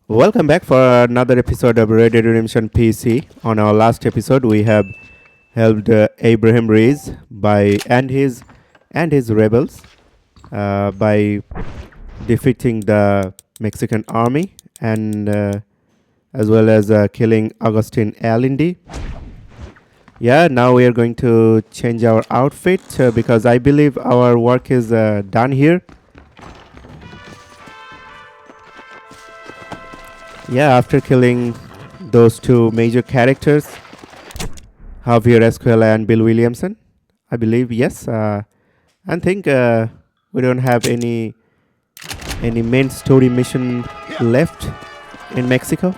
Welcome back for another episode of Red Dead Redemption PC. On our last episode, we have helped Abraham Reis and his rebels by defeating the Mexican army and as well as killing Augustine Allende. Yeah, now we are going to change our outfit because I believe our work is done here. Yeah, after killing those two major characters, Javier Escuela and Bill Williamson, I believe, yes. I think we don't have any main story mission left in Mexico,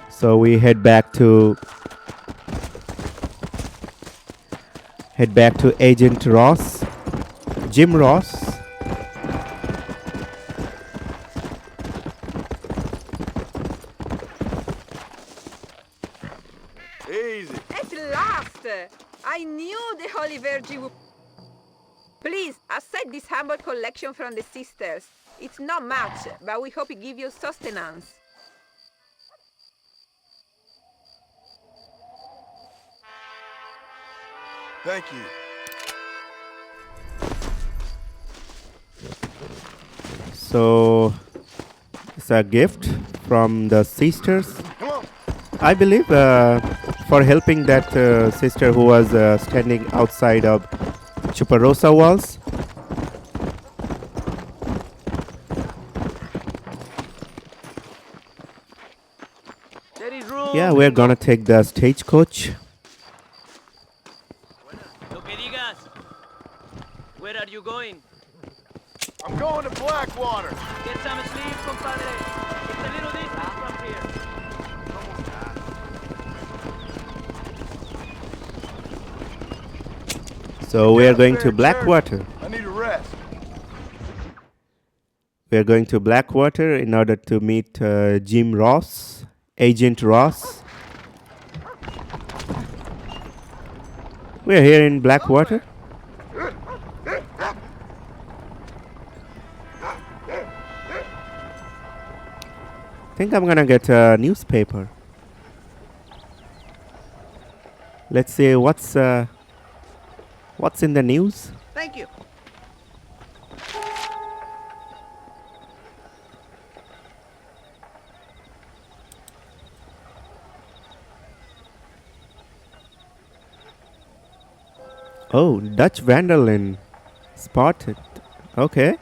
so we head back to Agent Ross, Jim Ross. Easy. At last! I knew the Holy Virgin would... Please, accept this humble collection from the sisters. It's not much, but we hope it gives you sustenance. Thank you. So it's a gift from the sisters, Come on. I believe, for helping that sister who was standing outside of Chuparosa walls. Yeah, we're gonna take the stagecoach. Lo que digas. Where are you going? I'm going to Blackwater. Get some sleep, compadre. It's a little distance from here. So we are going There, to church. Blackwater. I need a rest. We are going to Blackwater in order to meet Jim Ross, Agent Ross. We are here in Blackwater. Think I'm gonna get a newspaper. Let's see what's in the news. Thank you. Oh, Dutch Vandalin spotted. Okay.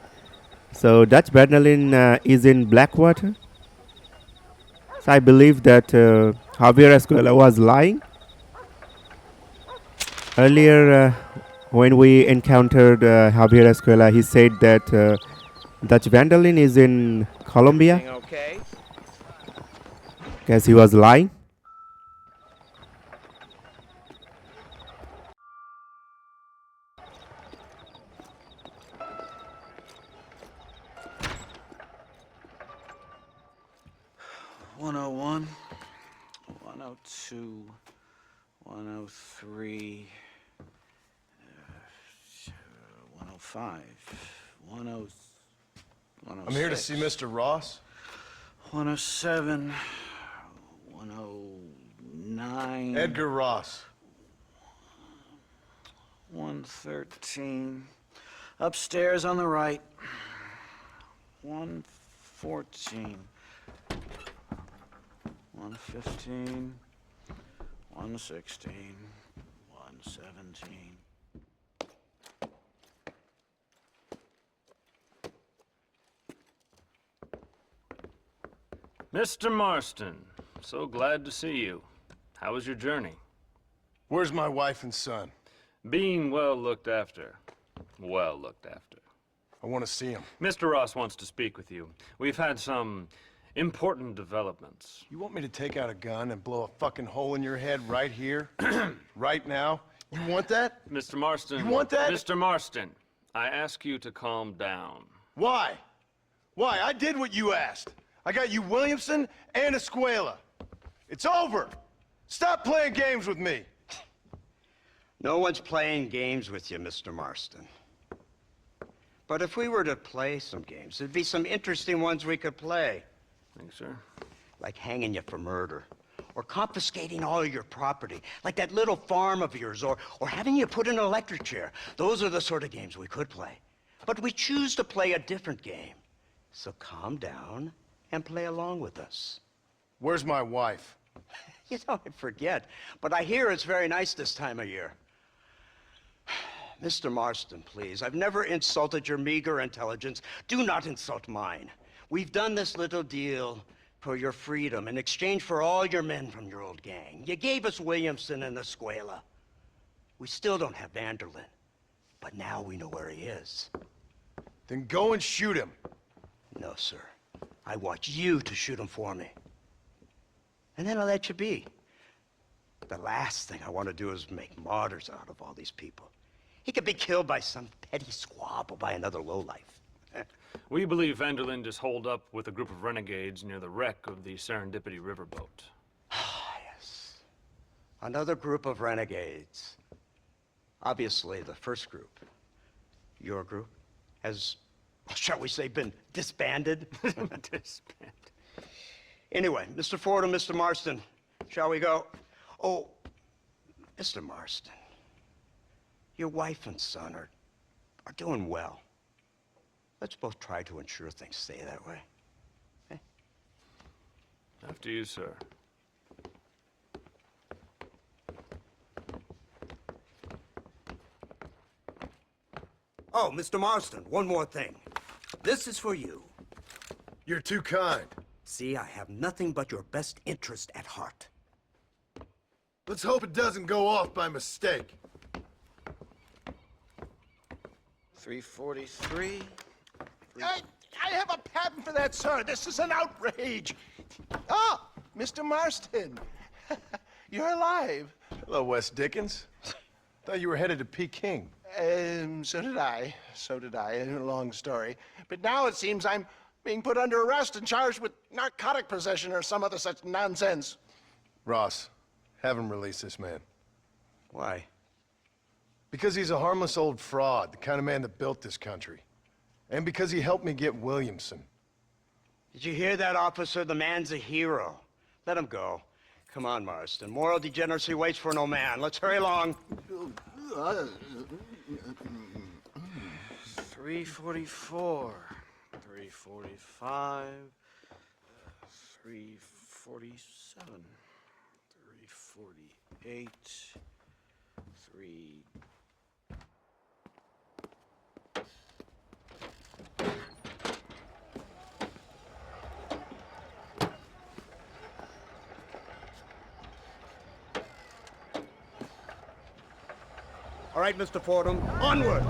So Dutch Vandalin is in Blackwater. So I believe that Javier Escuela was lying. Earlier, when we encountered Javier Escuela, he said that Dutch Vandalin is in Colombia. Okay. Guess he was lying. One oh one, 102, 103, 105, 106. I'm here to see Mr. Ross. 107, 109. Edgar Ross. 113. Upstairs on the right. 114. 115. 116. 117. Mr. Marston, so glad to see you. How was your journey? Where's my wife and son? Being well looked after. Well looked after. I want to see him. Mr. Ross wants to speak with you. We've had some important developments. You want me to take out a gun and blow a fucking hole in your head right here? Right now? You want that? Mr. Marston. You want that? Mr. Marston, I ask you to calm down. Why? Why? I did what you asked. I got you Williamson and Escuela. It's over. Stop playing games with me. No one's playing games with you, Mr. Marston. But if we were to play some games, there'd be some interesting ones we could play. Thanks, sir. Like hanging you for murder. Or confiscating all your property, like that little farm of yours, or having you put in an electric chair. Those are the sort of games we could play. But we choose to play a different game. So calm down and play along with us. Where's my wife? You know, I forget, but I hear it's very nice this time of year. Mr. Marston, please, I've never insulted your meager intelligence. Do not insult mine. We've done this little deal for your freedom in exchange for all your men from your old gang. You gave us Williamson and Escuela. We still don't have Vanderlyn, but now we know where he is. Then go and shoot him. No, sir. I want you to shoot him for me. And then I'll let you be. The last thing I want to do is make martyrs out of all these people. He could be killed by some petty squabble by another lowlife. We believe Vanderlyn is holed up with a group of renegades near the wreck of the Serendipity riverboat. Yes. Another group of renegades. Obviously, the first group, your group, has, shall we say, been disbanded? Disbanded. Anyway, Mr. Ford and Mr. Marston, shall we go? Oh, Mr. Marston, your wife and son are doing well. Let's both try to ensure things stay that way. Okay? After you, sir. Oh, Mr. Marston, one more thing. This is for you. You're too kind. See, I have nothing but your best interest at heart. Let's hope it doesn't go off by mistake. 343. I have a patent for that, sir. This is an outrage. Ah, Mr. Marston. You're alive. Hello, Wes Dickens. Thought you were headed to Peking. So did I. So did I. Long story. But now it seems I'm being put under arrest and charged with narcotic possession or some other such nonsense. Ross, have him release this man. Why? Because he's a harmless old fraud, the kind of man that built this country. And because he helped me get Williamson. Did you hear that, officer? The man's a hero. Let him go. Come on, Marston. Moral degeneracy waits for no man. Let's hurry along. 344. 345. 347. 348. 3... All right, Mr. Fordham, onward!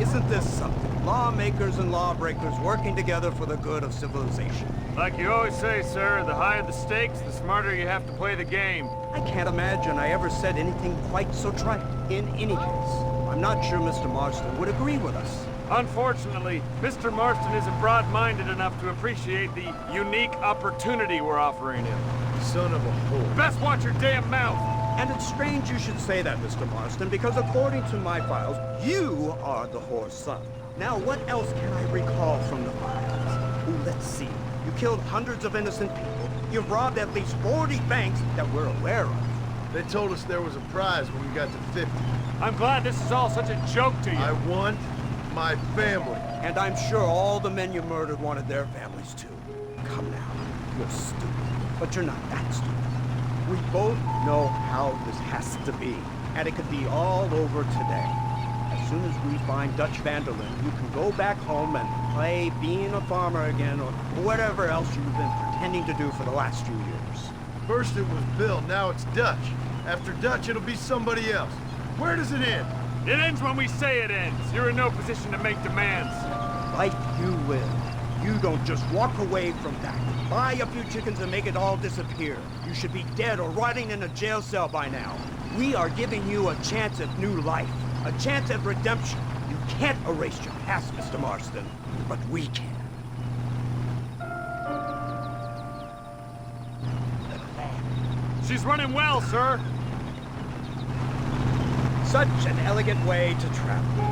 Isn't this something? Lawmakers and lawbreakers working together for the good of civilization. Like you always say, sir, the higher the stakes, the smarter you have to play the game. I can't imagine I ever said anything quite so trite. In any case, I'm not sure Mr. Marston would agree with us. Unfortunately, Mr. Marston isn't broad-minded enough to appreciate the unique opportunity we're offering him. Son of a whore. Best watch your damn mouth! And it's strange you should say that, Mr. Marston, because according to my files, you are the whore's son. Now, what else can I recall from the files? Ooh, let's see. You killed hundreds of innocent people. You've robbed at least 40 banks that we're aware of. They told us there was a prize when we got to 50. I'm glad this is all such a joke to you. I want my family. And I'm sure all the men you murdered wanted their families too. Come now, you're stupid, but you're not that stupid. We both know how this has to be, and it could be all over today. As soon as we find Dutch Vanderlyn, you can go back home and play being a farmer again, or whatever else you've been pretending to do for the last few years. First it was Bill, now it's Dutch. After Dutch, it'll be somebody else. Where does it end? It ends when we say it ends. You're in no position to make demands. Like you will. You don't just walk away from that. Buy a few chickens and make it all disappear. You should be dead or rotting in a jail cell by now. We are giving you a chance at new life. A chance at redemption. You can't erase your past, Mr. Marston. But we can. She's running well, sir. Such an elegant way to travel.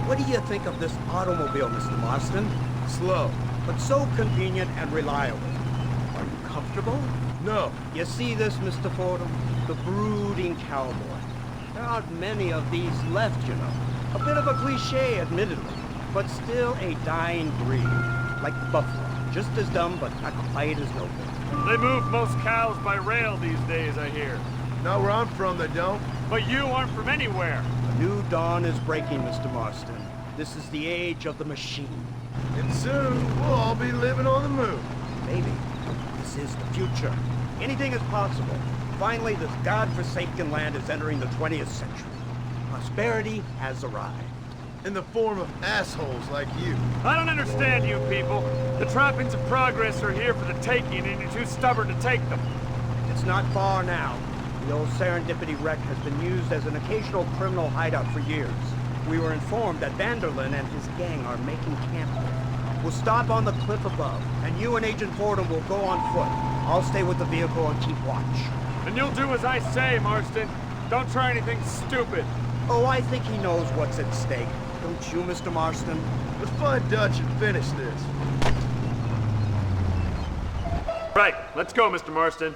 What do you think of this automobile, Mr. Marston? Slow. But so convenient and reliable. Are you comfortable? No. You see this, Mr. Fordham? The brooding cowboy. There aren't many of these left, you know. A bit of a cliche, admittedly, but still a dying breed. Like the buffalo. Just as dumb, but not quite as noble. They move most cows by rail these days, I hear. Not where I'm from, they don't. But you aren't from anywhere. A new dawn is breaking, Mr. Marston. This is the age of the machine. And soon, we'll all be living on the moon. Maybe. This is the future. Anything is possible. Finally, this godforsaken land is entering the 20th century. Prosperity has arrived. In the form of assholes like you. I don't understand you people. The trappings of progress are here for the taking, and you're too stubborn to take them. It's not far now. The old Serendipity wreck has been used as an occasional criminal hideout for years. We were informed that Vanderlyn and his gang are making camp there. We'll stop on the cliff above, and you and Agent Fordham will go on foot. I'll stay with the vehicle and keep watch. And you'll do as I say, Marston. Don't try anything stupid. Oh, I think he knows what's at stake. Don't you, Mr. Marston? Let's find Dutch and finish this. Right, let's go, Mr. Marston.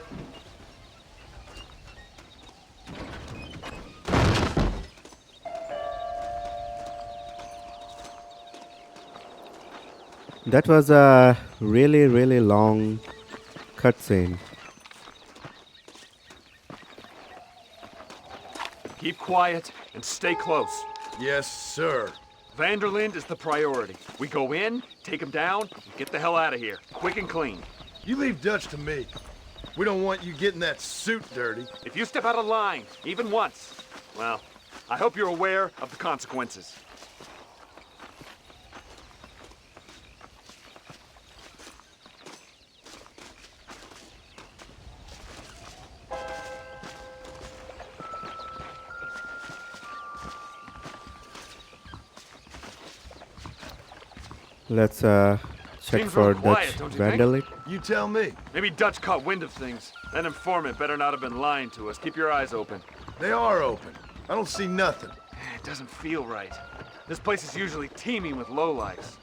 That was a really, really long cutscene. Keep quiet and stay close. Yes, sir. Vanderlyn is the priority. We go in, take him down, and get the hell out of here. Quick and clean. You leave Dutch to me. We don't want you getting that suit dirty. If you step out of line, even once, well, I hope you're aware of the consequences. Let's check Seems for real quiet, Dutch don't you think? Vanderlyn. You tell me. Maybe Dutch caught wind of things. That informant better not have been lying to us. Keep your eyes open. They are open. I don't see nothing. It doesn't feel right. This place is usually teeming with lowlifes.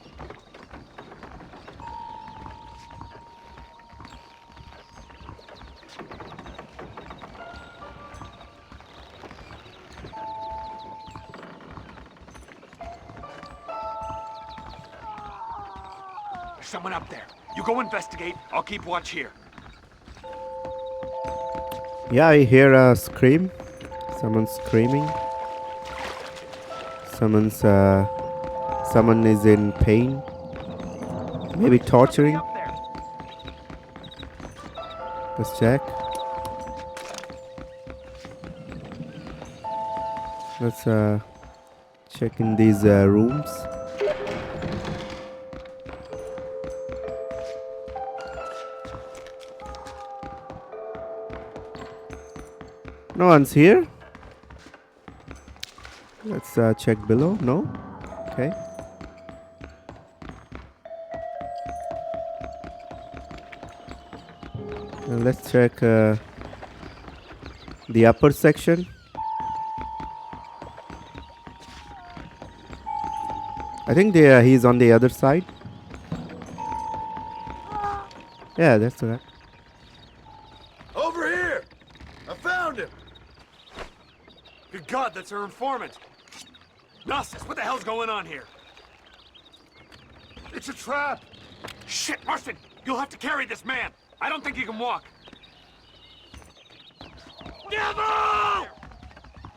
There's someone up there. You go investigate. I'll keep watch here. Yeah, I hear a scream. Someone's screaming. Someone is in pain. Maybe torturing. Up there. Let's check. Let's check in these rooms. No one's here. Let's check below. No? Okay. And let's check the upper section. I think he's on the other side. Yeah, that's right. Over here! I found him! Good God, that's our informant. Gnosis, what the hell's going on here? It's a trap! Shit, Marston! You'll have to carry this man! I don't think he can walk. Devil!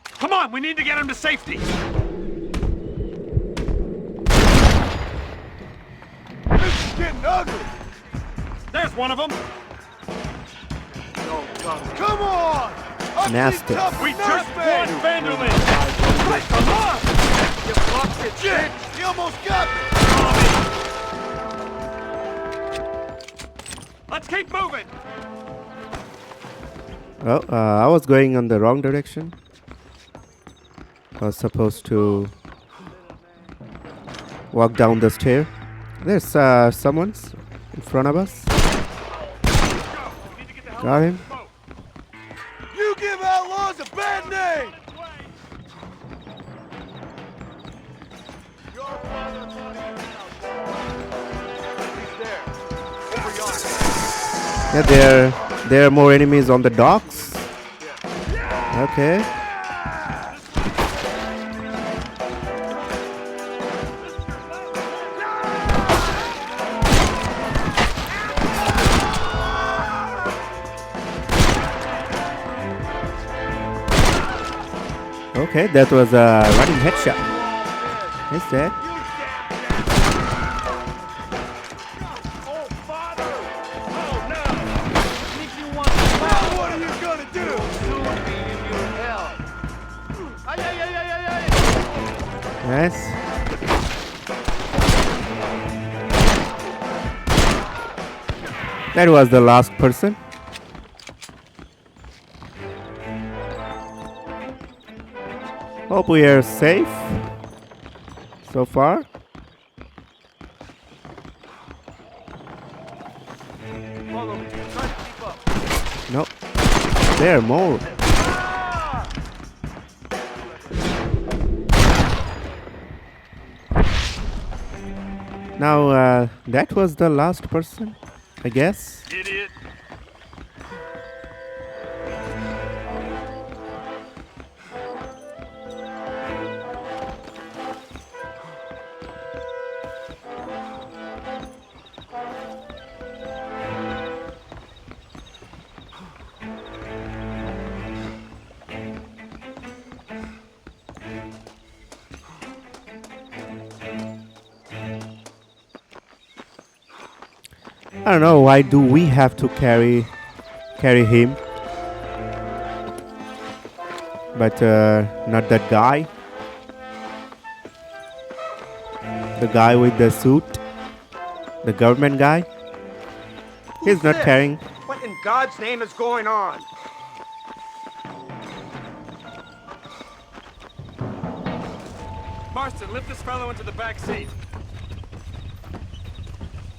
Come on, we need to get him to safety! This is getting ugly! There's one of them! Come on! Nasty. We just won Vanderlyn! Right, come on! You blocked it, Shit! He almost got me! Let's keep moving! Oh, I was going on the wrong direction. I was supposed to walk down the stair. There's someone's in front of us. Got him. You give outlaws a bad name! Yeah, there are more enemies on the docks. Okay. Okay, that was a running headshot. He's dead. Oh, father! Oh, no! Think you want to Now what are you gonna do? soon be in your hell. Ay, ay, ay, ay, ay, ay. Yes. That was the last person. Hope we are safe so far. Follow me. Try to keep up. No, there are more. Now, that was the last person, I guess. Idiot. I don't know, why do we have to carry him, but not that guy, the guy with the suit, the government guy. He's not this? carrying. What in God's name is going on? Marston, lift this fellow into the back seat.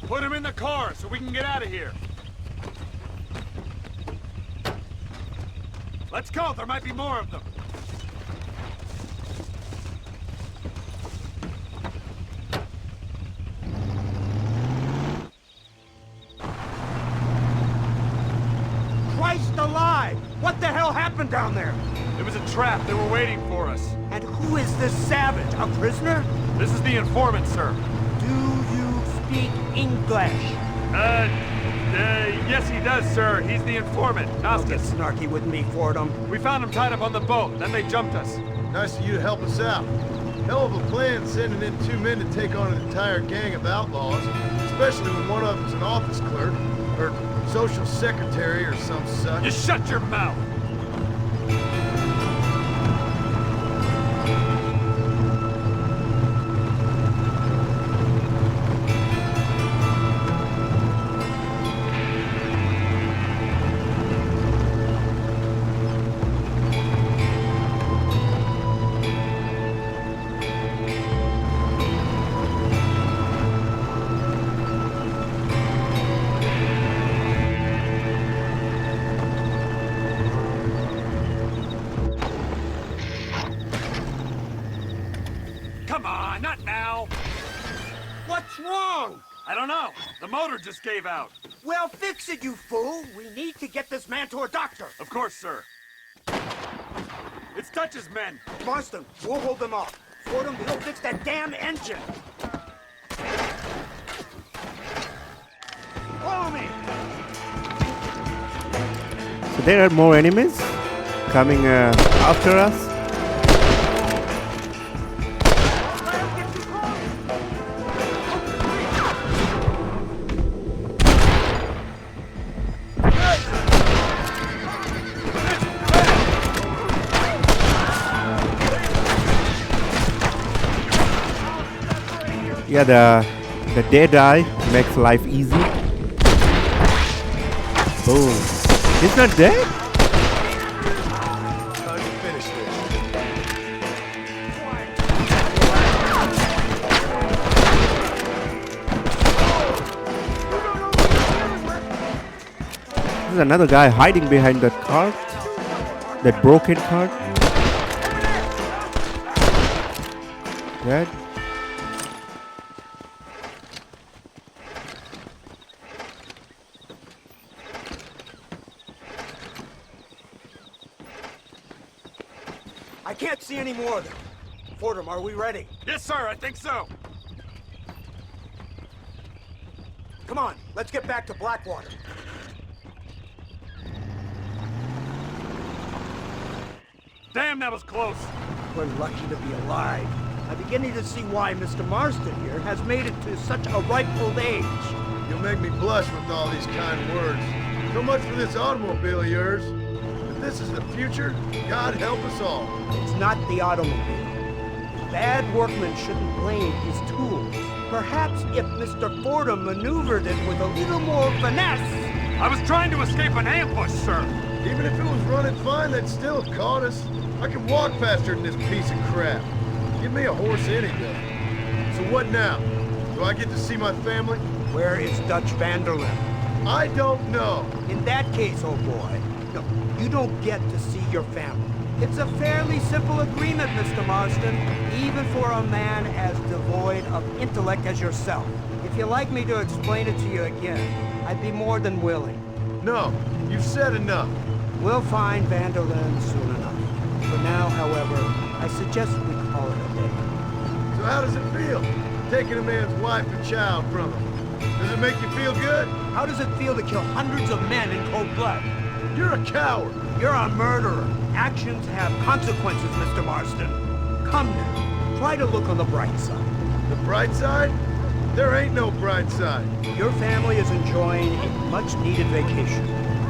Put him in the car so we can get out of here. Let's go, there might be more of them. Christ alive! What the hell happened down there? It was a trap, they were waiting for us. And who is this savage? A prisoner? This is the informant, sir. Do you speak English? Yes he does, sir. He's the informant. Don't get Nastas. snarky with me, Fordham. We found him tied up on the boat, then they jumped us. Nice of you to help us out. Hell of a plan sending in 2 men to take on an entire gang of outlaws, especially when one of them's an office clerk, or social secretary, or some such. You shut your mouth! Come on, not now! What's wrong? I don't know. The motor just gave out. Well, fix it, you fool. We need to get this man to a doctor. Of course, sir. It's Dutch's men. Marston, we'll hold them off. Fordham, he'll fix that damn engine. Follow me. So there are more enemies coming after us. Yeah, the dead eye makes life easy. Boom. He's not dead? Time to finish this. There's another guy hiding behind that cart. That broken cart. Dead. see any more of them. Fordham, are we ready? Yes, sir, I think so. Come on, let's get back to Blackwater. Damn, that was close. We're lucky to be alive. I'm beginning to see why Mr. Marston here has made it to such a ripe old age. You'll make me blush with all these kind words. So much for this automobile of yours. If this is the future, God help us all. It's not the automobile. Bad workmen shouldn't blame his tools. Perhaps if Mr. Fordham maneuvered it with a little more finesse. I was trying to escape an ambush, sir. Even if it was running fine, they'd still have caught us. I can walk faster than this piece of crap. Give me a horse any day. So what now? Do I get to see my family? Where is Dutch Vanderlyn? I don't know. In that case, old boy, no, you don't get to see your family. It's a fairly simple agreement, Mr. Marston, even for a man as devoid of intellect as yourself. If you'd like me to explain it to you again, I'd be more than willing. No, you've said enough. We'll find Vanderlyn soon enough. For now, however, I suggest we call it a day. So how does it feel, taking a man's wife and child from him? Does it make you feel good? How does it feel to kill hundreds of men in cold blood? You're a coward. You're a murderer. Actions have consequences, Mr. Marston. Come now, try to look on the bright side. The bright side? There ain't no bright side. Your family is enjoying a much-needed vacation,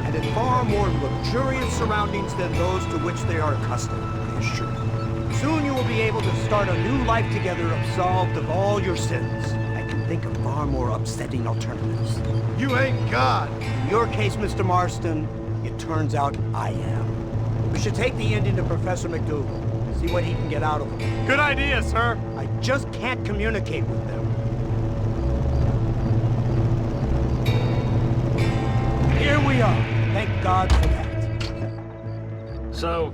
and in far more luxurious surroundings than those to which they are accustomed, I assure you. Soon you will be able to start a new life together absolved of all your sins. I can think of far more upsetting alternatives. You ain't God. In your case, Mr. Marston, it turns out I am. We should take the Indian to Professor McDougal, see what he can get out of him. Good idea, sir. I just can't communicate with them. Here we are. Thank God for that. So,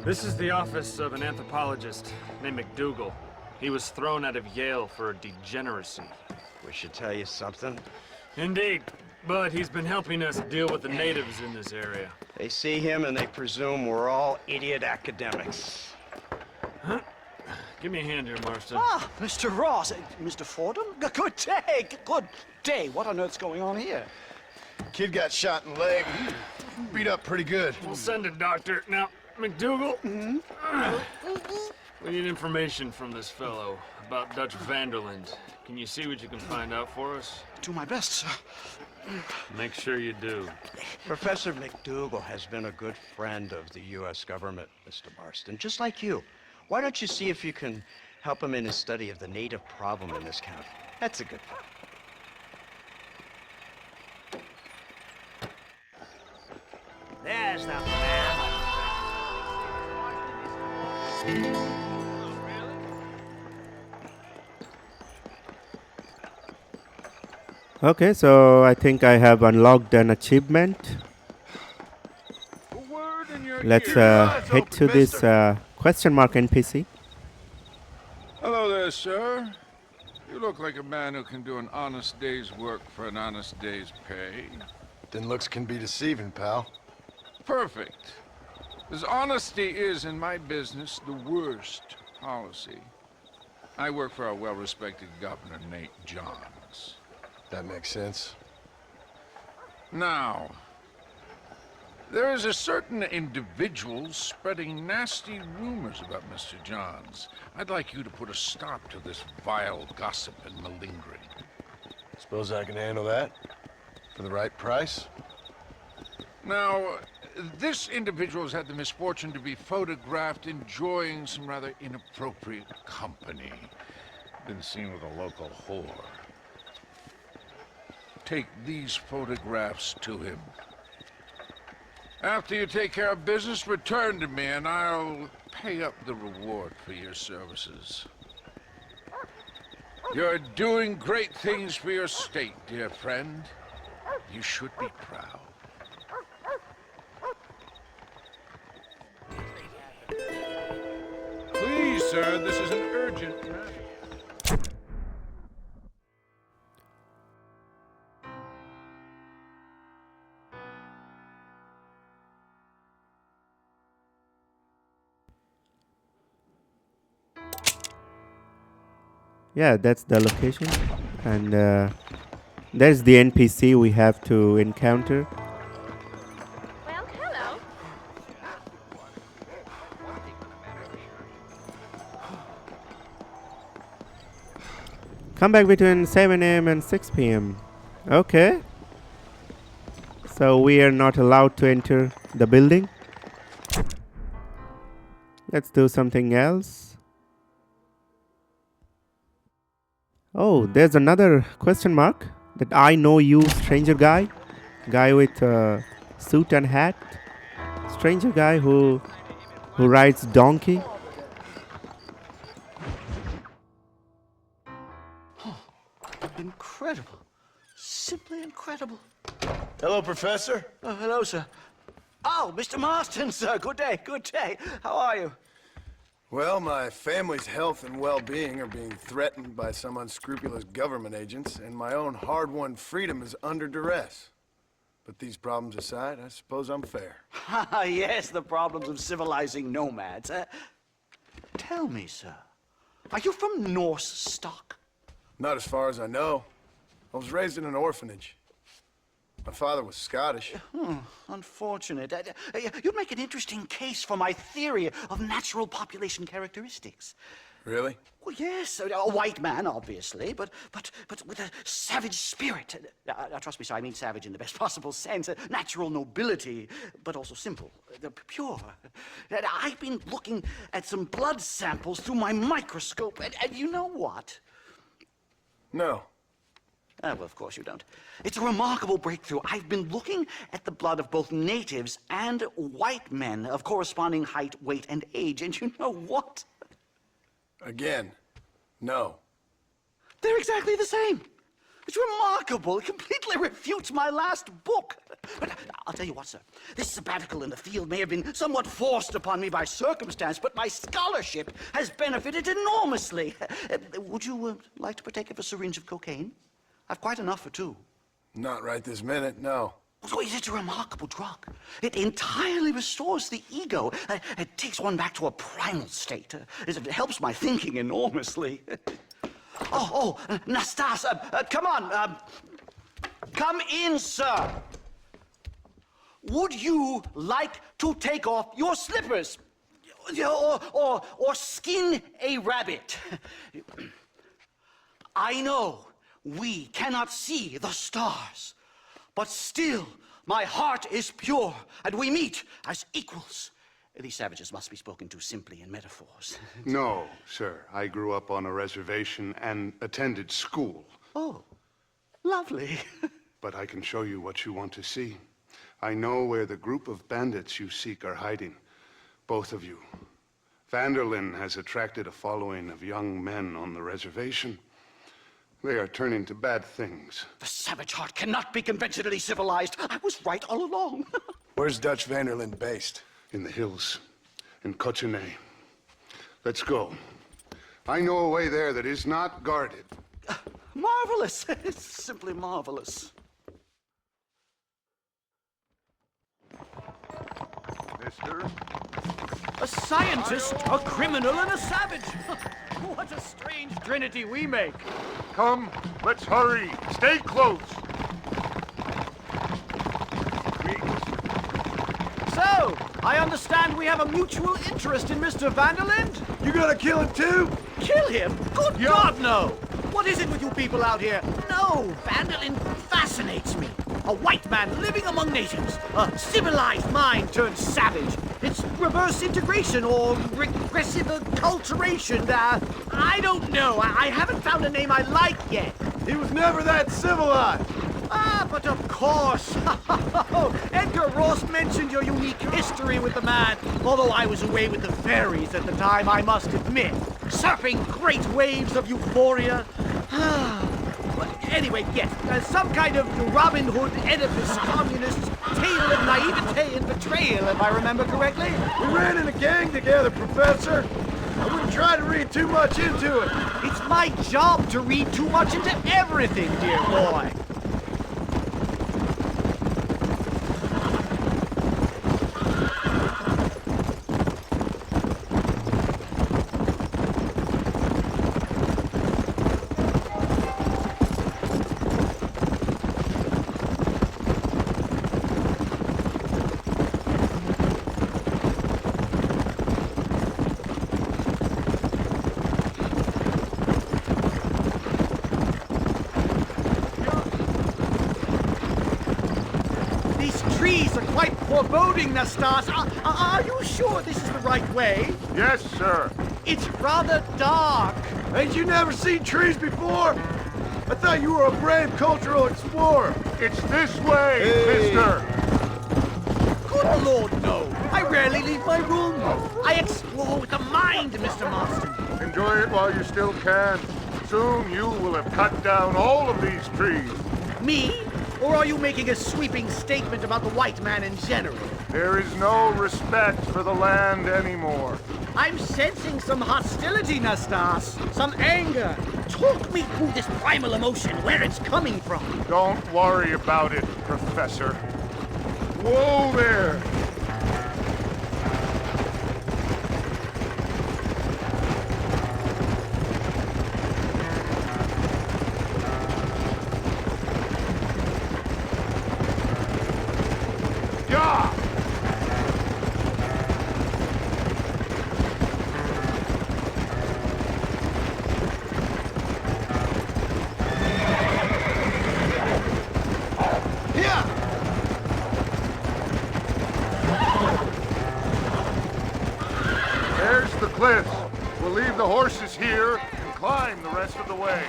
this is the office of an anthropologist named McDougal. He was thrown out of Yale for degeneracy. We should tell you something. Indeed, but he's been helping us deal with the natives in this area. They see him and they presume we're all idiot academics. Huh? Give me a hand here, Marston. Ah, Mr. Ross. Mr. Fordham? Good day. Good day. What on earth's going on here? Kid got shot in the leg. Beat up pretty good. We'll send a doctor. Now, McDougal, we need information from this fellow about Dutch Vanderlyn. Can you see what you can find out for us? Do my best, sir. Make sure you do. Professor McDougal has been a good friend of the U.S. government, Mr. Marston, just like you. Why don't you see if you can help him in his study of the native problem in this county? That's a good thing. There's the man. Okay, so I think I have unlocked an achievement. Let's head to this question mark NPC. Hello there, sir. You look like a man who can do an honest day's work for an honest day's pay. Then looks can be deceiving, pal. Perfect. As honesty is in my business the worst policy. I work for our well-respected governor, Nate Johns. That makes sense. Now, there is a certain individual spreading nasty rumors about Mr. Johns. I'd like you to put a stop to this vile gossip and malingering. Suppose I can handle that? For the right price? Now, this individual has had the misfortune to be photographed enjoying some rather inappropriate company. Been seen with a local whore. Take these photographs to him. After you take care of business, return to me and I'll pay up the reward for your services. You're doing great things for your state, dear friend. You should be proud. Please, sir, this is an urgent matter. Yeah, that's the location. And there's the NPC we have to encounter. Well, hello. Come back between 7 a.m. and 6 p.m. Okay. So we are not allowed to enter the building. Let's do something else. Oh, there's another question mark. That I know you, stranger guy. Guy with suit and hat. Stranger guy who rides donkey. Incredible. Simply incredible. Hello, Professor. Oh, hello, sir. Oh, Mr. Marston, sir. Good day, good day. How are you? Well, my family's health and well-being are being threatened by some unscrupulous government agents, and my own hard-won freedom is under duress. But these problems aside, I suppose I'm fair. Yes, the problems of civilizing nomads. Tell me, sir, are you from Norse stock? Not as far as I know. I was raised in an orphanage. My father was Scottish. Unfortunate. You'd make an interesting case for my theory of natural population characteristics. Really? Well, yes, a white man, obviously, but with a savage spirit. Trust me, sir, I mean savage in the best possible sense. Natural nobility, but also simple, pure. I've been looking at some blood samples through my microscope, and you know what? No. Well, of course you don't. It's a remarkable breakthrough. I've been looking at the blood of both natives and white men of corresponding height, weight, and age, and you know what? Again, no. They're exactly the same. It's remarkable. It completely refutes my last book. But I'll tell you what, sir. This sabbatical in the field may have been somewhat forced upon me by circumstance, but my scholarship has benefited enormously. Would you like to partake of a syringe of cocaine? I've quite enough for two. Not right this minute, no. Oh, it's a remarkable drug. It entirely restores the ego. It takes one back to a primal state. It helps my thinking enormously. Nastas, come on. Come in, sir. Would you like to take off your slippers? Or skin a rabbit? I know we cannot see the stars, but still my heart is pure, and we meet as equals. These savages must be spoken to simply in metaphors. No, sir. I grew up on a reservation and attended school. Oh, lovely. But I can show you what you want to see. I know where the group of bandits you seek are hiding. Both of you. Vanderlyn has attracted a following of young men on the reservation. They are turning to bad things. The savage heart cannot be conventionally civilized. I was right all along. Where's Dutch Vanderlyn based? In the hills, in Cochene. Let's go. I know a way there that is not guarded. Marvelous. It's simply marvelous. Mister? A scientist, a criminal, and a savage. What a strange trinity we make. Come, let's hurry. Stay close. So, I understand we have a mutual interest in Mr. Vanderlyn? You gonna kill him too? Kill him? Good God, no! What is it with you people out here? No, Vanderlyn fascinates me. A white man living among natives. A civilized mind turned savage. It's reverse integration or regressive acculturation. I don't know. I haven't found a name I like yet. He was never that civilized. Ah, but of course. Edgar Ross mentioned your unique history with the man, although I was away with the fairies at the time, I must admit. Surfing great waves of euphoria. But anyway, yes, some kind of Robin Hood, Oedipus, communist tale of naivete and betrayal, if I remember correctly. We ran in a gang together, Professor. I wouldn't try to read too much into it. It's my job to read too much into everything, dear boy. foreboding, Nastas. Are you sure this is the right way? Yes, sir. It's rather dark. Ain't you never seen trees before? I thought you were a brave cultural explorer. It's this way, mister. Good Lord, no. I rarely leave my room. I explore with the mind, Mr. Marston. Enjoy it while you still can. Soon you will have cut down all of these trees. Me? Or are you making a sweeping statement about the white man in general? There is no respect for the land anymore. I'm sensing some hostility, Nastas. Some anger. Talk me through this primal emotion, where it's coming from. Don't worry about it, Professor. Whoa there! Yeah! There's the cliffs. We'll leave the horses here and climb the rest of the way.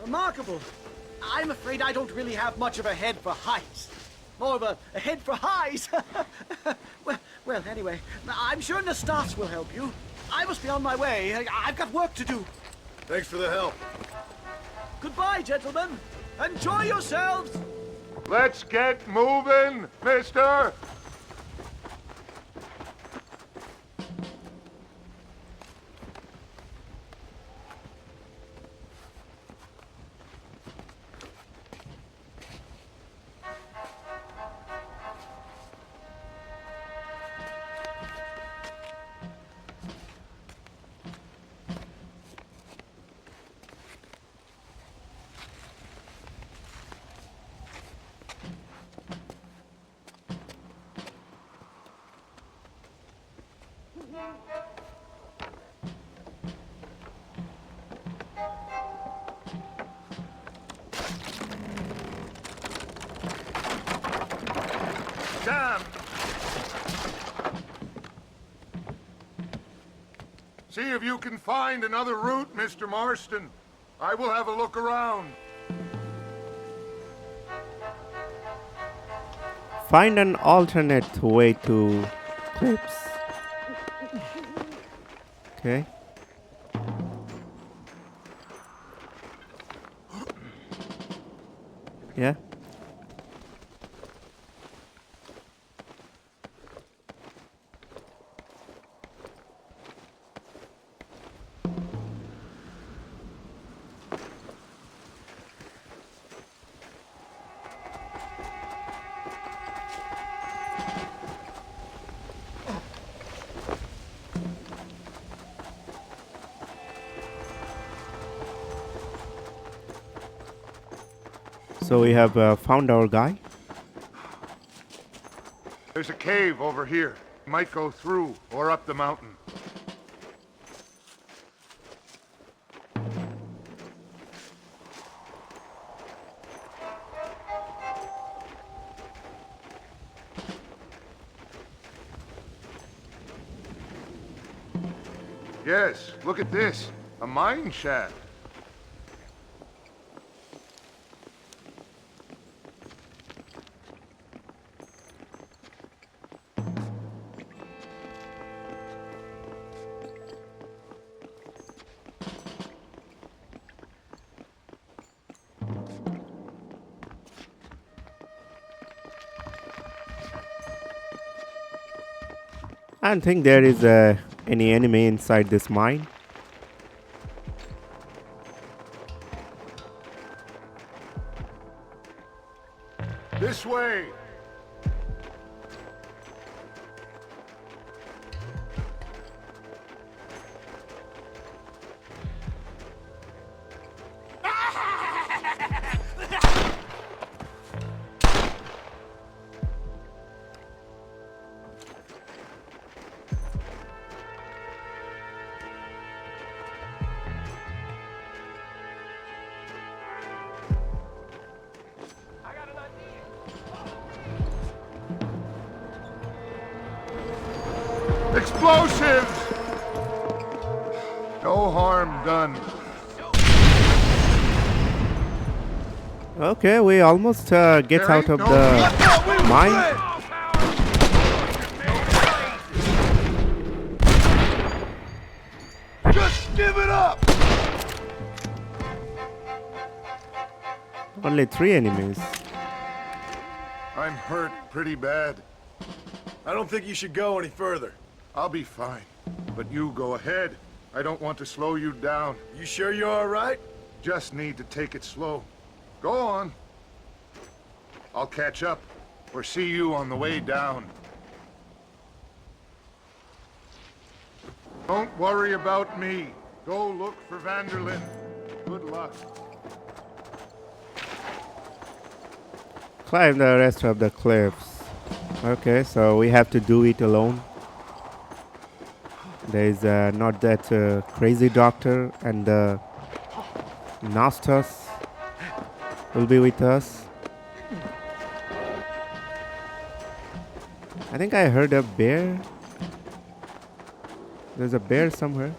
Remarkable. I'm afraid I don't really have much of a head for heights. More of a head for highs. well, anyway, I'm sure Nastas will help you. I must be on my way. I've got work to do. Thanks for the help. Goodbye, gentlemen. Enjoy yourselves. Let's get moving, mister! Damn! See if you can find another route, Mr. Marston. I will have a look around. Find an alternate way to clips. Okay. Yeah. So we have found our guy. There's a cave over here. Might go through or up the mountain. Yes, look at this. A mine shaft. I don't think there is any enemy inside this mine. This way. Explosives! No harm done. Okay, we almost get out of the mine. Just give it up! Only 3 enemies. I'm hurt pretty bad. I don't think you should go any further. I'll be fine. But you go ahead. I don't want to slow you down. You sure you're all right? Just need to take it slow. Go on. I'll catch up, or see you on the way down. Don't worry about me. Go look for Vanderlyn. Good luck. Climb the rest of the cliffs. Okay, so we have to do it alone. There is not that crazy doctor, and the Nastas will be with us. I think I heard a bear. There's a bear somewhere.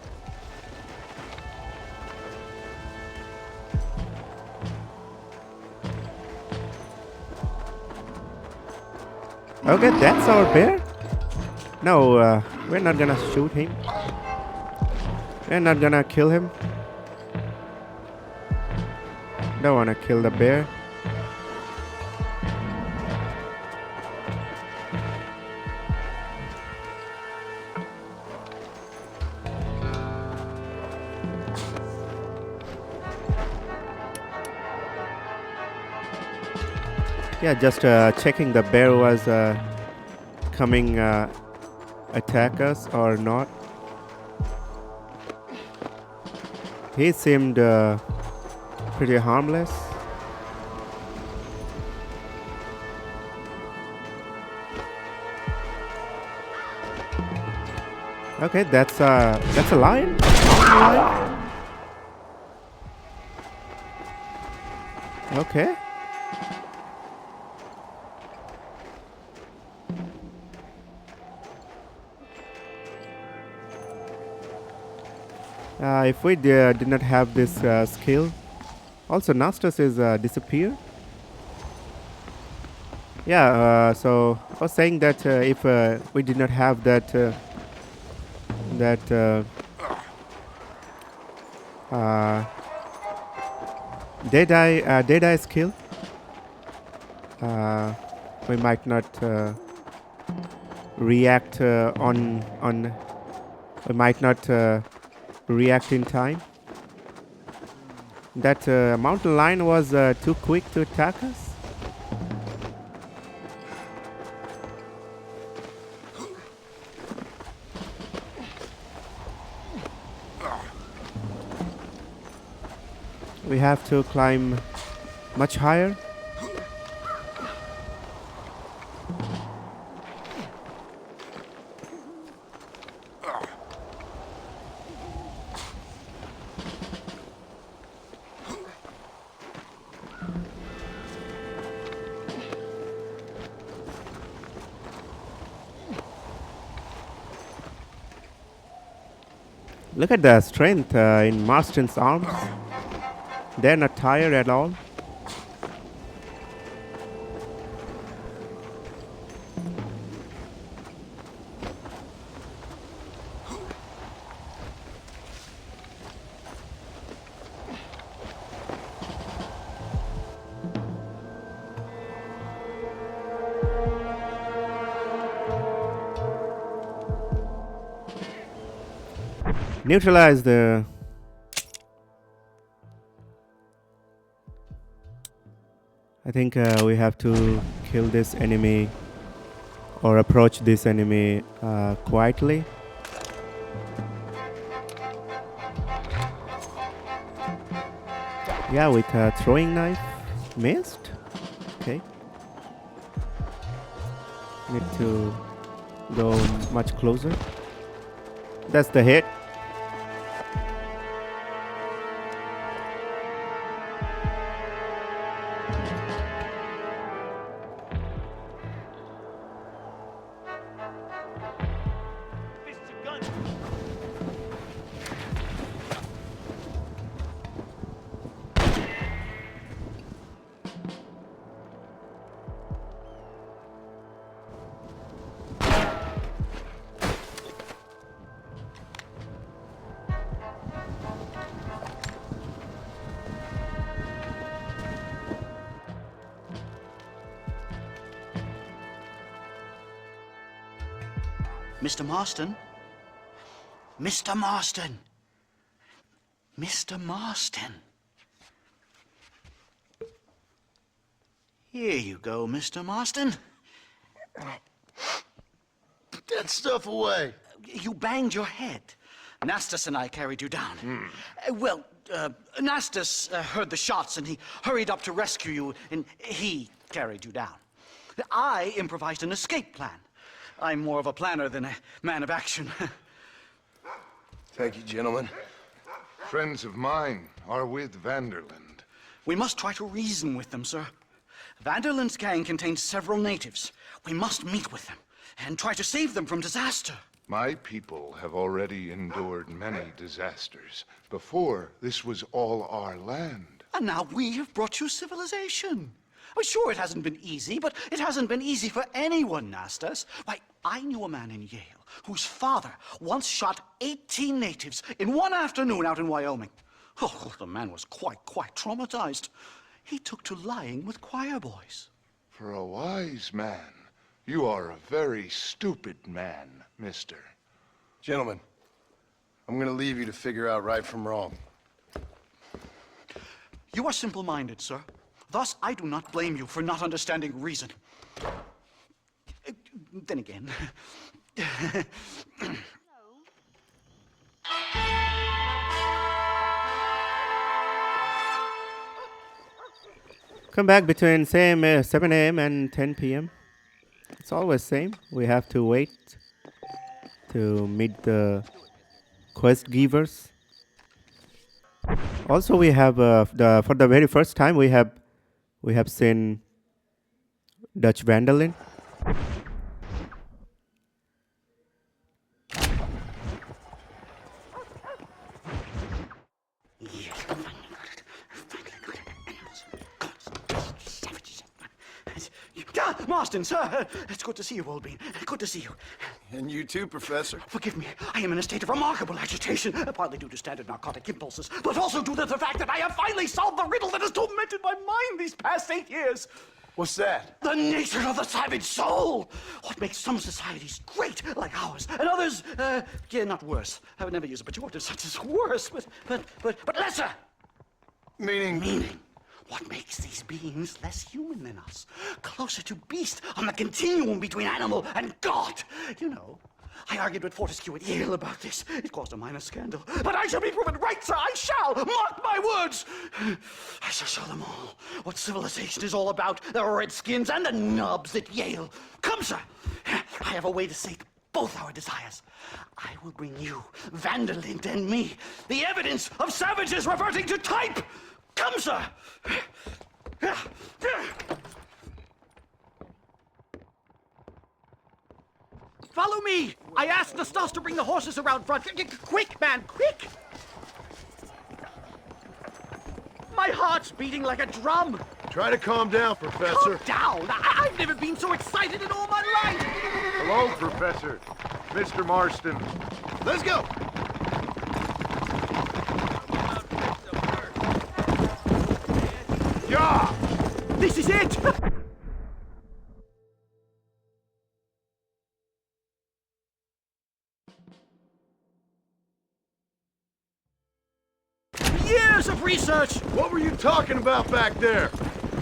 Okay, that's our bear. No, we're not gonna shoot him. We're not gonna kill him. Don't wanna kill the bear. Yeah, just checking the bear was coming attack us or not. He seemed pretty harmless. Okay, that's a lion. Okay. If we did not have this skill, also Nastas is disappear. Yeah, so I was saying that if we did not have that Deadeye skill, we might not react we might not react in time. That mountain lion was too quick to attack us. We have to climb much higher. Look at the strength in Marston's arms. They're not tired at all. Neutralize the... I think we have to kill this enemy or approach this enemy quietly. Yeah, with a throwing knife. Missed? Okay. Need to go much closer. That's the hit. Mr. Marston? Mr. Marston! Mr. Marston! Here you go, Mr. Marston. Put that stuff away. You banged your head. Nastas and I carried you down. Nastas heard the shots and he hurried up to rescue you, and he carried you down. I improvised an escape plan. I'm more of a planner than a man of action. Thank you, gentlemen. Friends of mine are with Vanderland. We must try to reason with them, sir. Vanderland's gang contains several natives. We must meet with them and try to save them from disaster. My people have already endured many disasters. Before, this was all our land. And now we have brought you civilization. Well, sure, it hasn't been easy, but it hasn't been easy for anyone, Nastas. Why, I knew a man in Yale whose father once shot 18 natives in one afternoon out in Wyoming. Oh, the man was quite traumatized. He took to lying with choir boys. For a wise man, you are a very stupid man, mister. Gentlemen, I'm gonna leave you to figure out right from wrong. You are simple-minded, sir. Thus, I do not blame you for not understanding reason. Then again... Come back between same 7 a.m. and 10 p.m. It's always same. We have to wait to meet the quest givers. Also, we have for the very first time we have seen Dutch Vanderlyn. Marston, sir! It's good to see you, old bean. Good to see you. And you too, Professor. Forgive me. I am in a state of remarkable agitation, partly due to standard narcotic impulses, but also due to the fact that I have finally solved the riddle that has tormented my mind these past 8 years. What's that? The nature of the savage soul! What makes some societies great, like ours, and others, not worse. I would never use a pejorative such as worse, but lesser! Meaning? What makes these beings less human than us? Closer to beast on the continuum between animal and God. You know, I argued with Fortescue at Yale about this. It caused a minor scandal. But I shall be proven right, sir. I shall. Mark my words. I shall show them all what civilization is all about. The redskins and the nubs at Yale. Come, sir. I have a way to sate both our desires. I will bring you, Vanderland and me, the evidence of savages reverting to type. Come, sir! Follow me! I asked Nastas to bring the horses around front. Quick, man, quick! My heart's beating like a drum. Try to calm down, Professor. Calm down? I've never been so excited in all my life. Hello, Professor. Mr. Marston. Let's go! Yeah! This is it! Years of research! What were you talking about back there?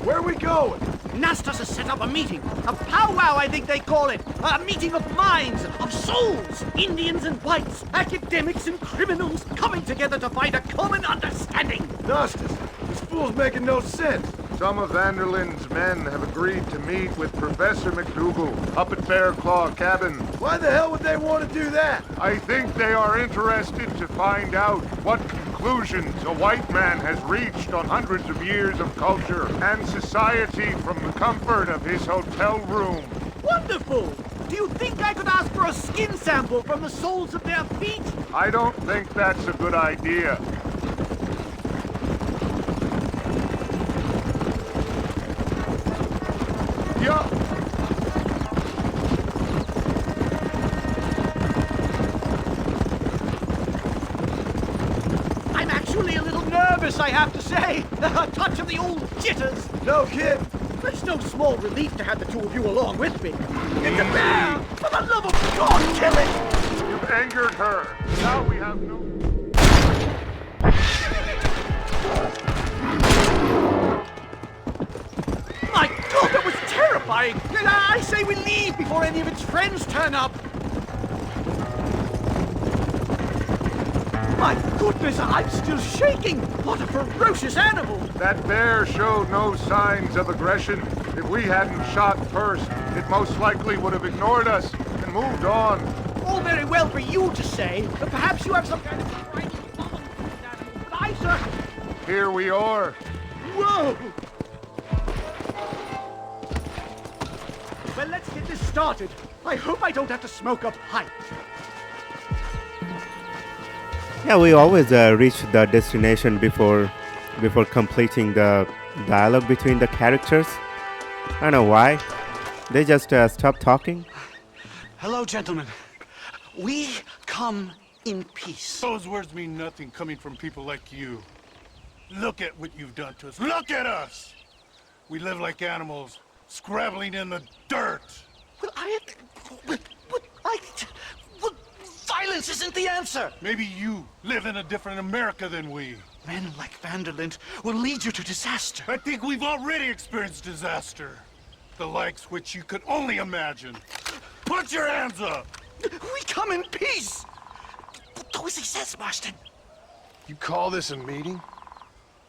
Where are we going? Nastas has set up a meeting. A powwow, I think they call it. A meeting of minds, of souls. Indians and whites, academics and criminals coming together to find a common understanding. Nastas, this fool's making no sense. Some of Vanderland's men have agreed to meet with Professor McDougal up at Bear Claw Cabin. Why the hell would they want to do that? I think they are interested to find out what conclusions a white man has reached on hundreds of years of culture and society from the comfort of his hotel room. Wonderful! Do you think I could ask for a skin sample from the soles of their feet? I don't think that's a good idea. Yeah. I'm actually a little nervous, I have to say. A touch of the old jitters. No kid. It's no small relief to have the two of you along with me. It's a bear! For the love of God, kill it! You've angered her. Now we have no... My God, that was terrifying! I say we leave before any of its friends turn up! My goodness, I'm still shaking! What a ferocious animal! That bear showed no signs of aggression. If we hadn't shot first, it most likely would have ignored us and moved on. All very well for you to say, but perhaps you have some kind of frightening bond with that animal. But I, sir... Here we are. Whoa! Well, let's get this started. I hope I don't have to smoke a pipe. Yeah, we always reach the destination before completing the dialogue between the characters. I don't know why. They just stop talking. Hello, gentlemen. We come in peace. Those words mean nothing coming from people like you. Look at what you've done to us. Look at us! We live like animals, scrabbling in the dirt. Well, violence isn't the answer. Maybe you live in a different America than we. Men like Vanderlint will lead you to disaster. I think we've already experienced disaster. The likes which you could only imagine. Put your hands up! We come in peace! Do as he says, Marston. You call this a meeting?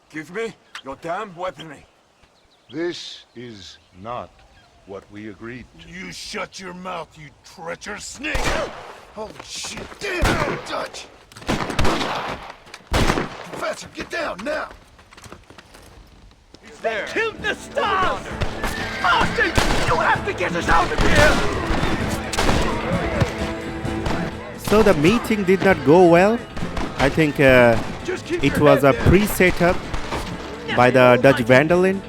Give me your damn weaponry. This is not what we agreed to. You shut your mouth, you treacherous snake! Holy shit, damn, Dutch! Professor, get down now! He's there. Killed the stars! Marston, you have to get us out of here! So the meeting did not go well. I think it was a pre-setup by the Dutch Vanderlyn.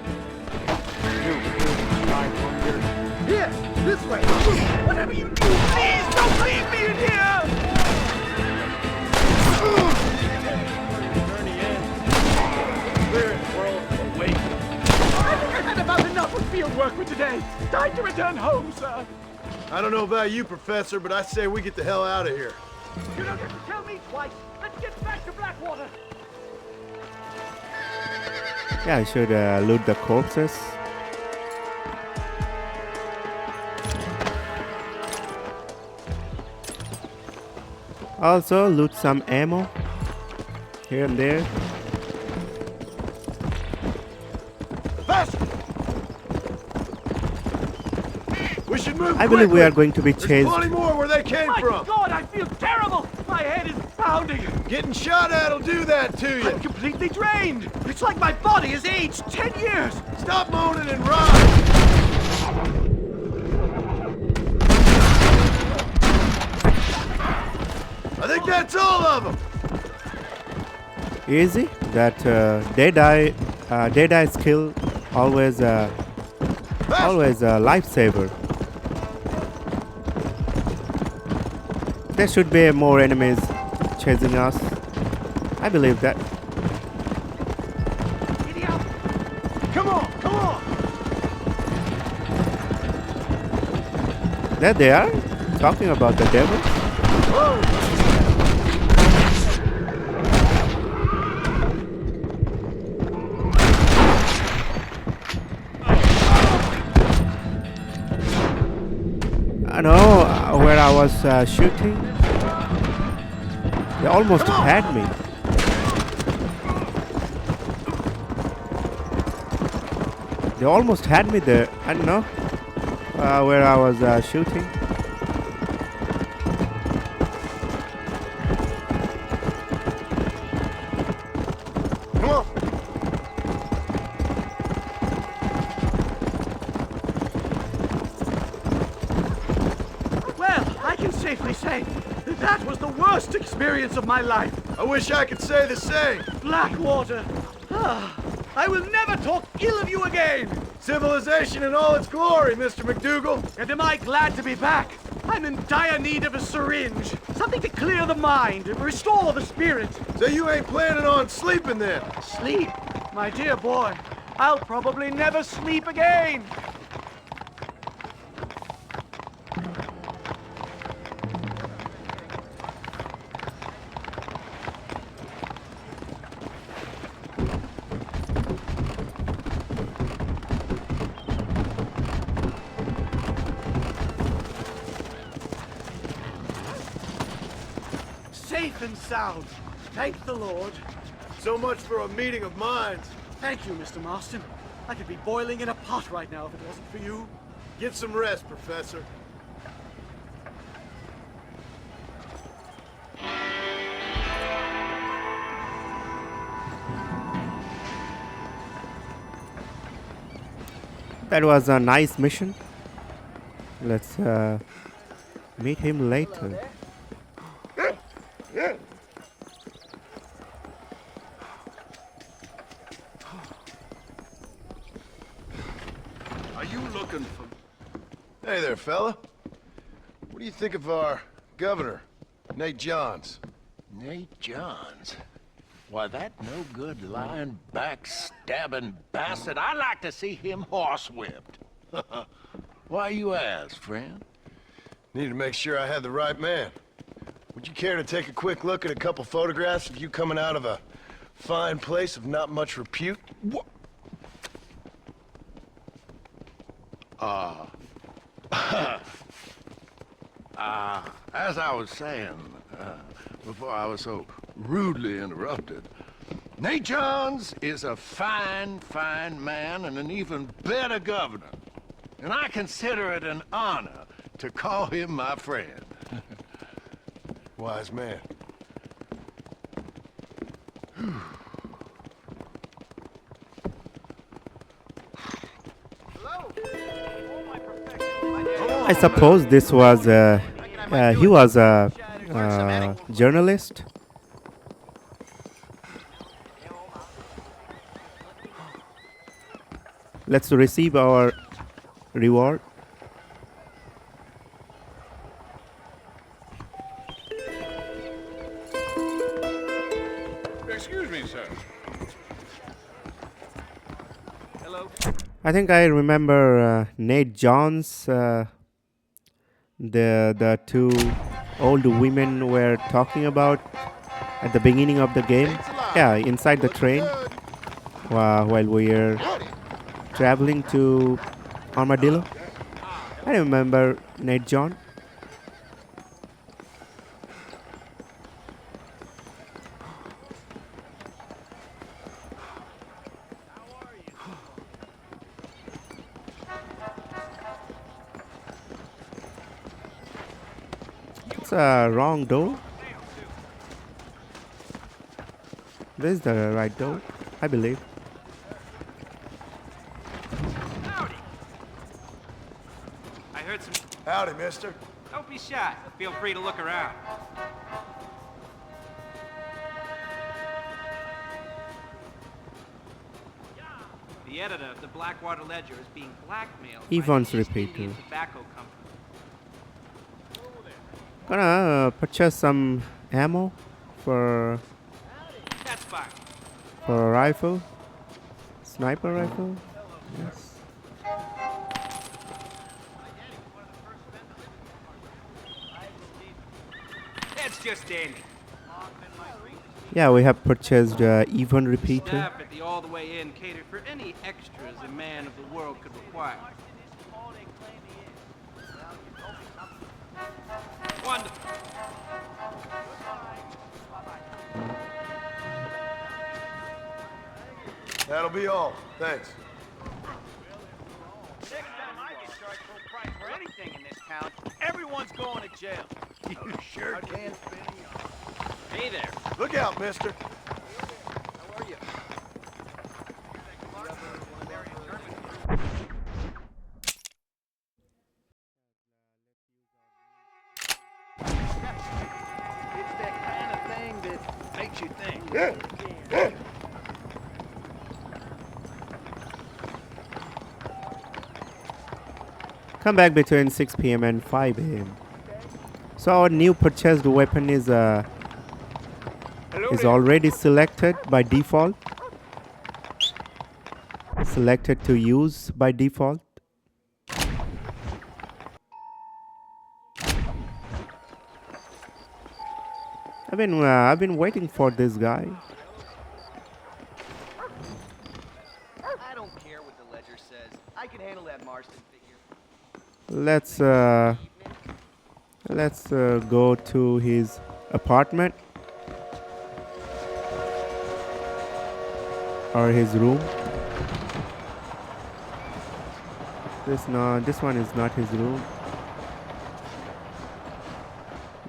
Here, this way. Whatever you do, please don't leave me in here! I think I've had about enough of field work for today. Time to return home, sir. I don't know about you, Professor, but I say we get the hell out of here. You don't have to tell me twice. Let's get back to Blackwater. Yeah, I should loot the corpses. Also loot some ammo here and there. Faster! We should move I believe we quickly. are going to be There's chased. plenty more where they came My from. God, I feel terrible. My head is pounding. Getting shot at'll do that to you. I'm completely drained. It's like my body has aged 10 years. Stop moaning and run. I think that's all of them. Easy. That dead eye skill always a lifesaver. There should be more enemies chasing us. I believe that. Come on, come on. There they are, talking about the devil. I know where I was shooting. They almost had me. They almost had me there. I don't know where I was shooting. Come on. Well, I can safely say that was the worst experience of my life. I wish I could say the same. Blackwater. I will never talk ill of you again. Civilization in all its glory, Mr. McDougal. And am I glad to be back? I'm in dire need of a syringe. Something to clear the mind and restore the spirit. So you ain't planning on sleeping then? Sleep? My dear boy, I'll probably never sleep again. safe and sound. Thank the Lord. So much for a meeting of minds. Thank you, Mr. Marston. I could be boiling in a pot right now if it wasn't for you. Get some rest, Professor. That was a nice mission. Let's meet him later. Are you looking for... Hey there, fella. What do you think of our governor, Nate Johns? Nate Johns? Why, that no-good, lying, backstabbing bastard, I'd like to see him horsewhipped. Why you ask, friend? Need to make sure I had the right man. Would you care to take a quick look at a couple photographs of you coming out of a fine place of not much repute? What? As I was saying, before I was so rudely interrupted, Nate Johns is a fine, fine man and an even better governor. And I consider it an honor to call him my friend. Wise man. I suppose this was he was a journalist. Let's receive our reward. Excuse me, sir. Hello. I think I remember Nate Johns. The two old women were talking about at the beginning of the game. Yeah, inside the train while we were traveling to Armadillo. I remember Nate John. It's a wrong door. This is the right door, I believe. Howdy. I heard some... Howdy, mister. Don't be shy. Feel free to look around. The editor of the Blackwater Ledger is being blackmailed by Evans the East repeater. Indian Tobacco Company. Gonna purchase some ammo for That's fine. a rifle, sniper rifle. Yes. That's just dandy. Yeah, we have purchased even repeater. Staff at the All the Way Inn catered for any extras a man of the world could require. Wonderful. That'll be all. Thanks. Next time I get charged full price for anything in this town, everyone's going to jail. You sure can. Hey there. Look out, mister. How are you? It's that kind of thing that makes you think. Come back between 6 p.m. and 5 a.m. So our new purchased weapon is already selected by default. Selected to use by default. I've been waiting for this guy. I don't care what the ledger says. I can handle that Marston figure. Let's go to his apartment. or his room. This one is not his room.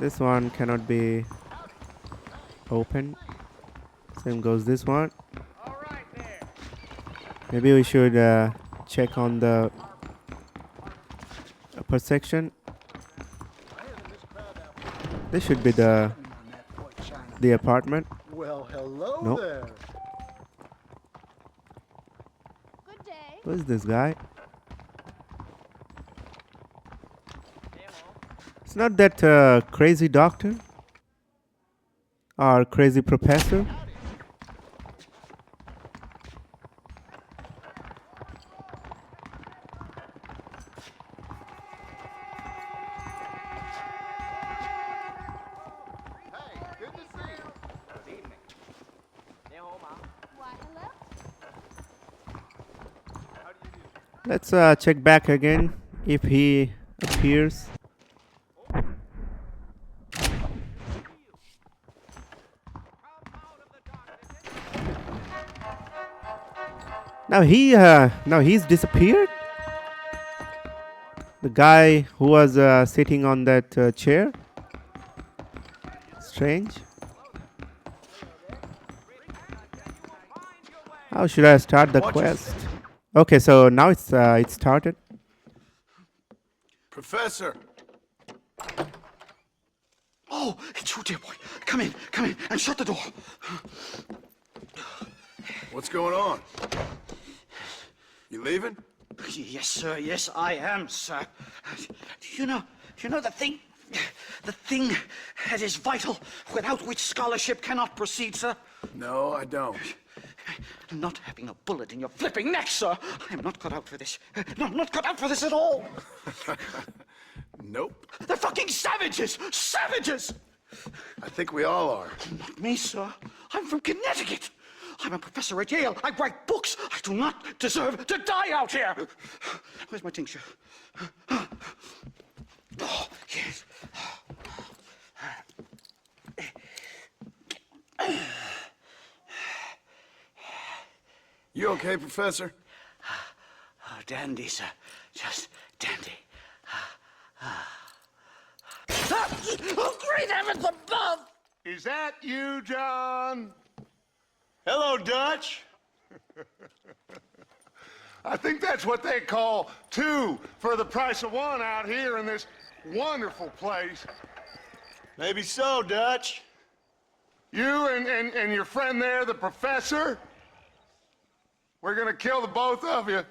This one cannot be open. Same goes this one. Maybe we should check on the upper section. This should be the apartment. Well, hello Nope. there. Good day. Who is this guy? It's not that crazy doctor or crazy professor. Let's check back again if he appears. Now he's disappeared. The guy who was sitting on that chair. Strange. How should I start the quest? Okay, so now it's started. Professor! Oh, it's you, dear boy. Come in, and shut the door. What's going on? You leaving? Yes, sir. Yes, I am, sir. You know the thing that is vital, without which scholarship cannot proceed, sir? No, I don't. Not having a bullet in your flipping neck, sir. I am not cut out for this. No, I'm not cut out for this at all. Nope. They're fucking savages! Savages! I think we all are. Not me, sir. I'm from Connecticut. I'm a professor at Yale. I write books. I do not deserve to die out here. Where's my tincture? Oh, yes. You okay, Professor? Oh, dandy, sir. Just dandy. Oh, great heavens above! Is that you, John? Hello, Dutch. I think that's what they call two for the price of one out here in this wonderful place. Maybe so, Dutch. You and your friend there, the professor, we're gonna kill the both of you.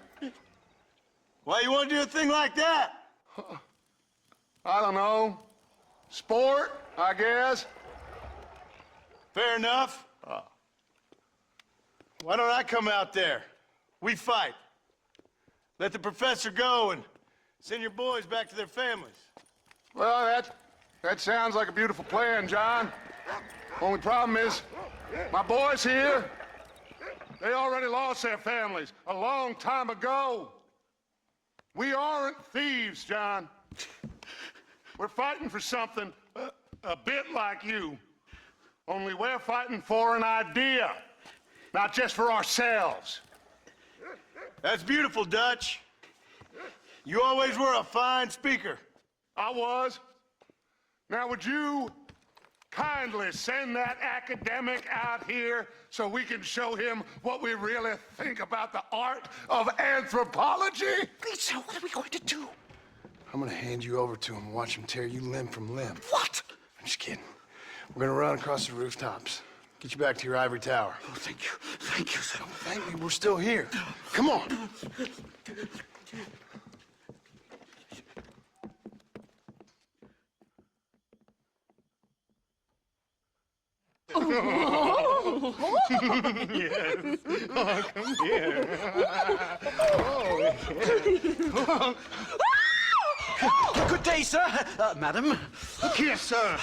Why you want to do a thing like that? I don't know. Sport, I guess. Fair enough. Why don't I come out there? We fight. Let the professor go and send your boys back to their families. Well, that sounds like a beautiful plan, John. Only problem is, my boys here, they already lost their families a long time ago. We aren't thieves, John. We're fighting for something a bit like you. Only we're fighting for an idea, not just for ourselves. That's beautiful, Dutch. You always were a fine speaker. I was. Now, would you kindly send that academic out here so we can show him what we really think about the art of anthropology? Lisa, what are we going to do? I'm gonna hand you over to him and watch him tear you limb from limb. What? I'm just kidding. We're gonna run across the rooftops. Get you back to your ivory tower. Oh, thank you. Thank you, sir. Don't thank me, we're still here. Come on. Yes. Oh, come here. Good day, sir. Madam. Look here, sir.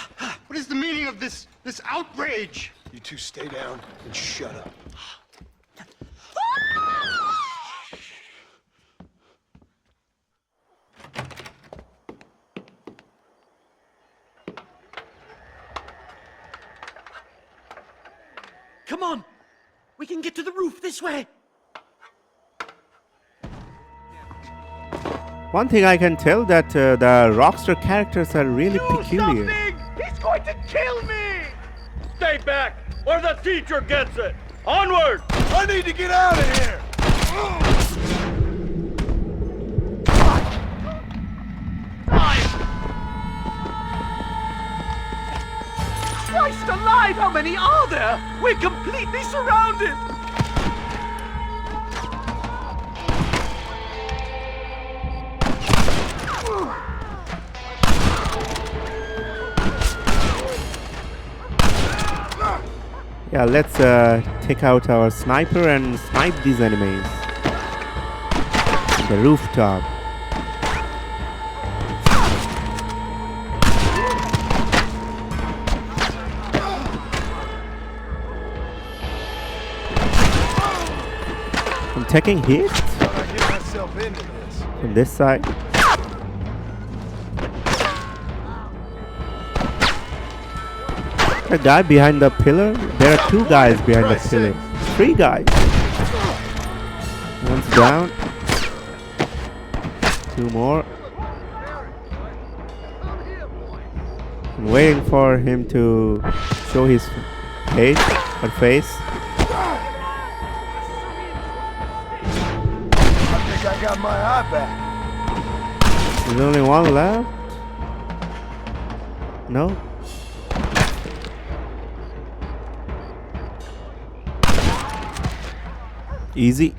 What is the meaning of this outrage? You two stay down and shut up. Come on! We can get to the roof this way. One thing I can tell that the Rockstar characters are really peculiar. He's going to kill me! Stay back, or the teacher gets it! Onward! I need to get out of here! Christ alive, how many are there? We're completely surrounded! Yeah, let's take out our sniper and snipe these enemies. The rooftop. I'm taking hits Thought I'd get myself into this. from this side. A guy behind the pillar. There are two guys behind the pillar. Three guys. One's down. Two more. I'm waiting for him to show his face or face. I think I got my eye back. There's only one left. No. Easy.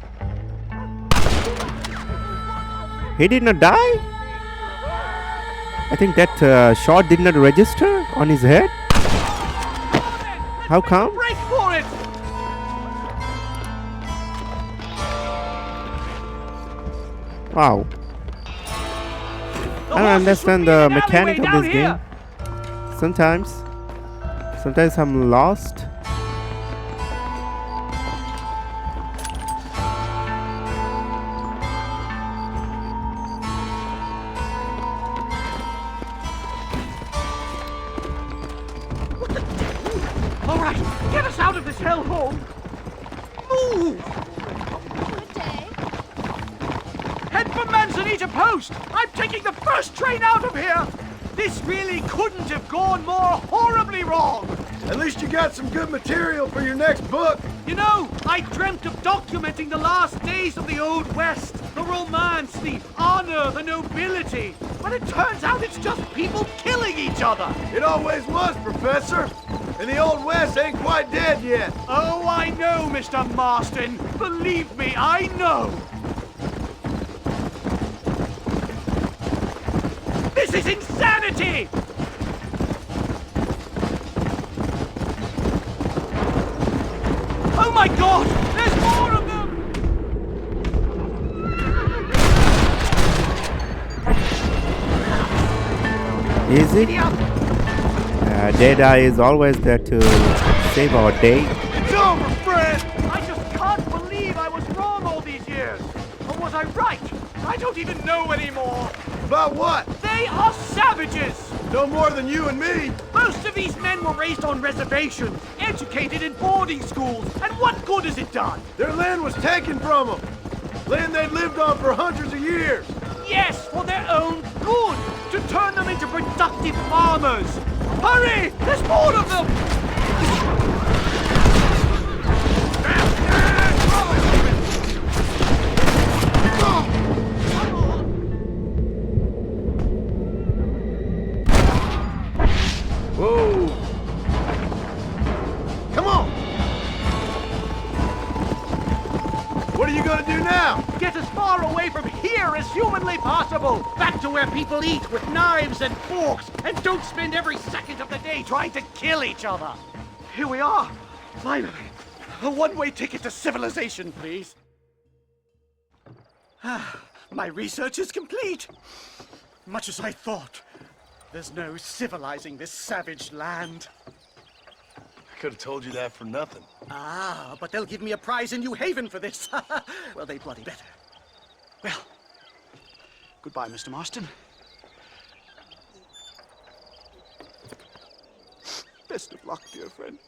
He did not die? I think that shot did not register on his head. How come? Break for it! Wow. I don't understand the mechanic of this game. Sometimes I'm lost. All right, get us out of this hellhole. Move! Good day. Head for Manzanita Post. I'm taking the first train out of here. This really couldn't have gone more horribly wrong. At least you got some good material for your next book. You know, I dreamt of documenting the last days of the Old West, the romance, the honor, the nobility. But it turns out it's just people killing each other. It always was, Professor. And the Old West ain't quite dead yet. Oh, I know, Mr. Marston. Believe me, I know. This is insanity! Oh my God! There's more of them! Easy. Deadeye is always there to save our day. It's over, friend! I just can't believe I was wrong all these years. Or was I right? I don't even know anymore. About what? They are savages! No more than you and me. Most of these men were raised on reservations, educated in boarding schools, and what good has it done? Their land was taken from them. Land they'd lived on for hundreds of years. Yes, for their own good, to turn them into productive farmers. Hurry! There's more of them! Whoa! Come on! What are you gonna do now? Get as far away from here as humanly possible! Back to where people eat with knives and forks, and don't spend every second of the day trying to kill each other! Here we are! Finally! A one-way ticket to civilization, please! My research is complete! Much as I thought. There's no civilizing this savage land. I could have told you that for nothing. Ah, but they'll give me a prize in New Haven for this. Well, they bloody better. Well, goodbye, Mr. Marston. Best of luck, dear friend.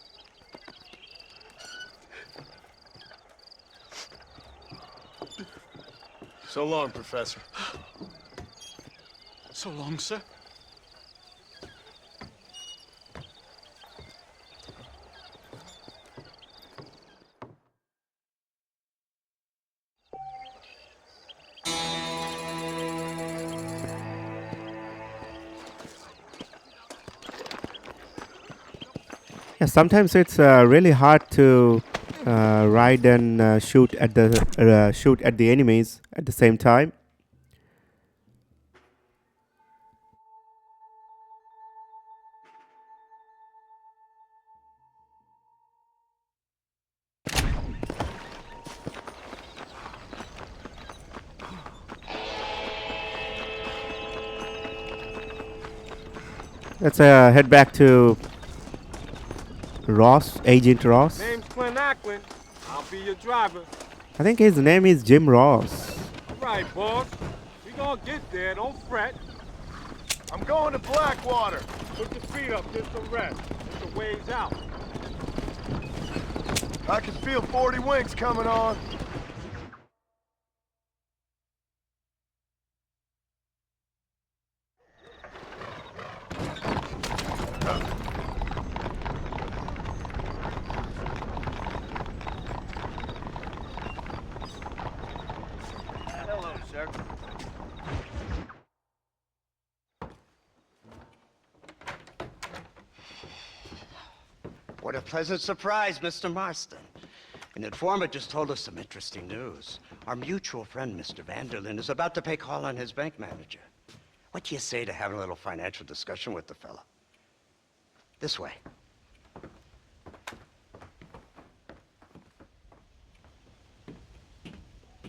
So long, Professor. So long, sir. Yeah, sometimes it's really hard to ride and shoot at the enemies at the same time. Let's head back to Ross, Agent Ross. Name's Clint Ackland. I'll be your driver. I think his name is Jim Ross. All right, boss. We gonna get there. Don't fret. I'm going to Blackwater. Put your feet up. Get some rest. It's a ways out. I can feel 40 winks coming on. Hello, sir. What a pleasant surprise, Mr. Marston. An informant just told us some interesting news. Our mutual friend, Mr. Vanderlyn, is about to pay call on his bank manager. What do you say to having a little financial discussion with the fella? This way.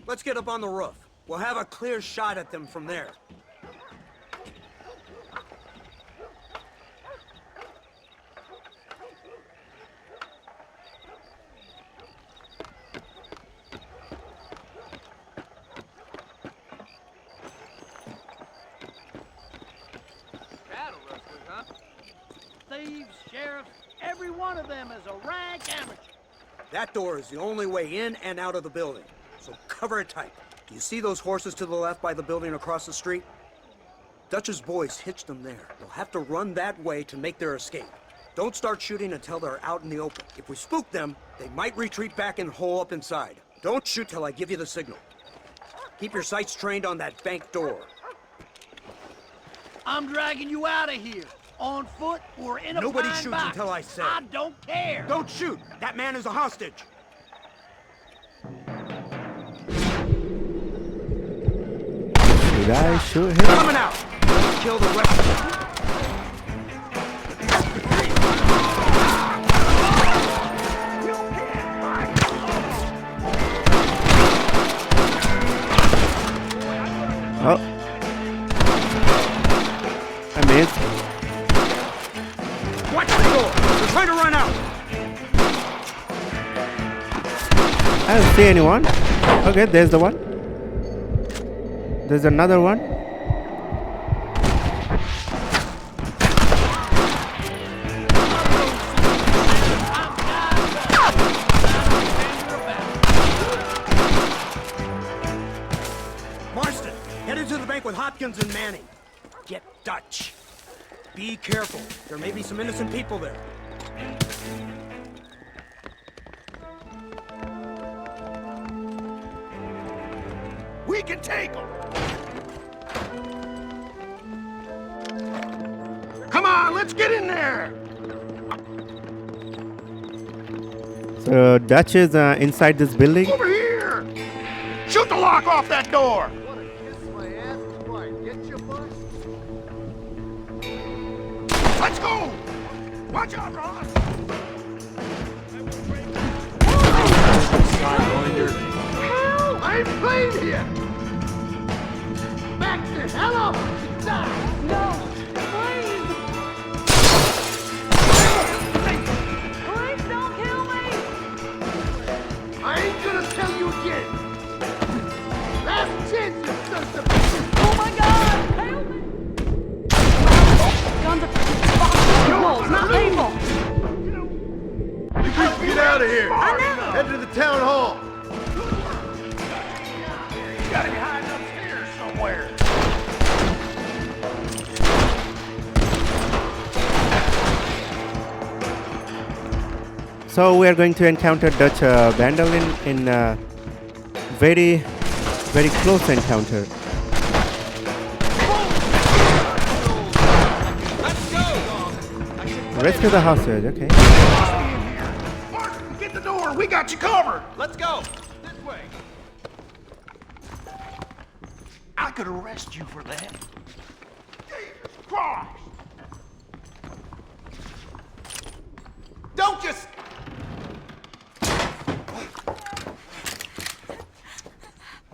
Let's get up on the roof. We'll have a clear shot at them from there. Cattle rustlers, huh? Thieves, sheriffs, every one of them is a rank amateur. That door is the only way in and out of the building, so cover it tight. You see those horses to the left by the building across the street? Dutch's boys hitched them there. They'll have to run that way to make their escape. Don't start shooting until they're out in the open. If we spook them, they might retreat back and hole up inside. Don't shoot till I give you the signal. Keep your sights trained on that bank door. I'm dragging you out of here. On foot or in a Nobody pine shoots box. until I say. I don't care. Don't shoot! That man is a hostage! Did I shoot him? Coming out! Let's kill the rest of them. Oh. I missed. Watch the door! They're trying to run out! I don't see anyone. Okay, there's the one. There's another one. Marston, head into the bank with Hopkins and Manning. Get Dutch. Be careful. There may be some innocent people there. We can take them! Come on, let's get in there! So Dutch is inside this building. Over here! Shoot the lock off that door! Wanna kiss my ass before I get you, bud? Let's go! Watch out, Ross! I ain't playing here! Back the hell up! Die! No, please! Please don't kill me! I ain't gonna tell you again! Last chance, you sons of bitches! Oh my God! Help me! Guns are boxing walls, not people! You need to get out of here! Head to the town hall! Gotta be hiding up So we are going to encounter Dutch Vandal in very, very close encounter. Rescue the hostage, okay. Get the door. We got you covered. Let's go. This way. I could arrest you for that. Jesus Christ! Don't just...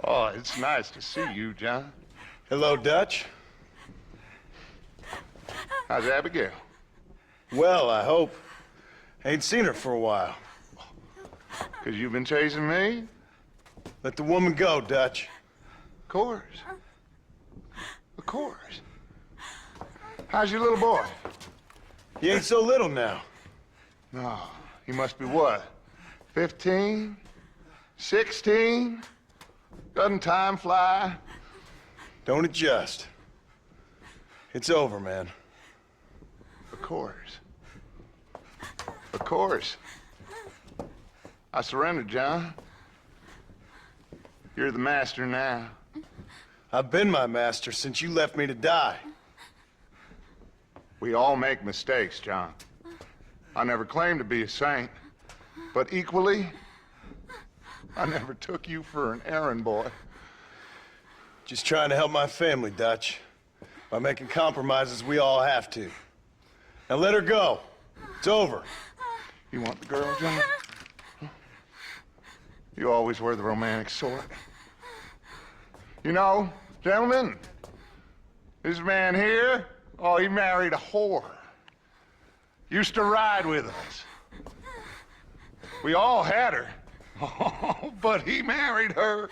Oh, it's nice to see you, John. Hello, Dutch. How's Abigail? Well, I hope. Ain't seen her for a while. 'Cause you've been chasing me? Let the woman go, Dutch. Of course. Of course. How's your little boy? He ain't so little now. No, he must be what? 15? 16? Doesn't time fly? Don't adjust. It's over, man. Of course. Of course. I surrendered, John. You're the master now. I've been my master since you left me to die. We all make mistakes, John. I never claimed to be a saint, but equally, I never took you for an errand boy. Just trying to help my family, Dutch. By making compromises we all have to. Now let her go. It's over. You want the girl, John? You always were the romantic sort. You know, gentlemen, this man here, oh, he married a whore. Used to ride with us. We all had her. Oh, but he married her.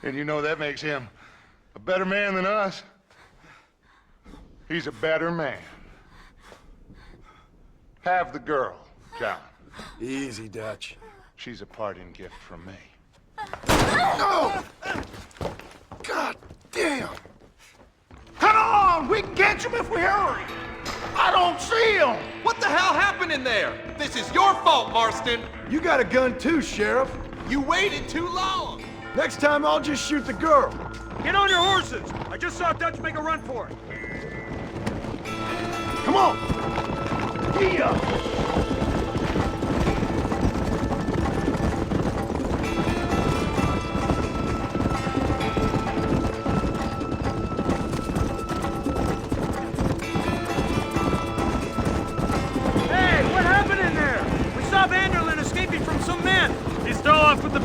And you know that makes him a better man than us. He's a better man. Have the girl, John. Easy, Dutch. She's a parting gift from me. No! God damn! Come on! We can catch him if we hurry! I don't see him! What the hell happened in there? This is your fault, Marston. You got a gun too, Sheriff. You waited too long. Next time I'll just shoot the girl. Get on your horses! I just saw Dutch make a run for it. Come on! Yeah!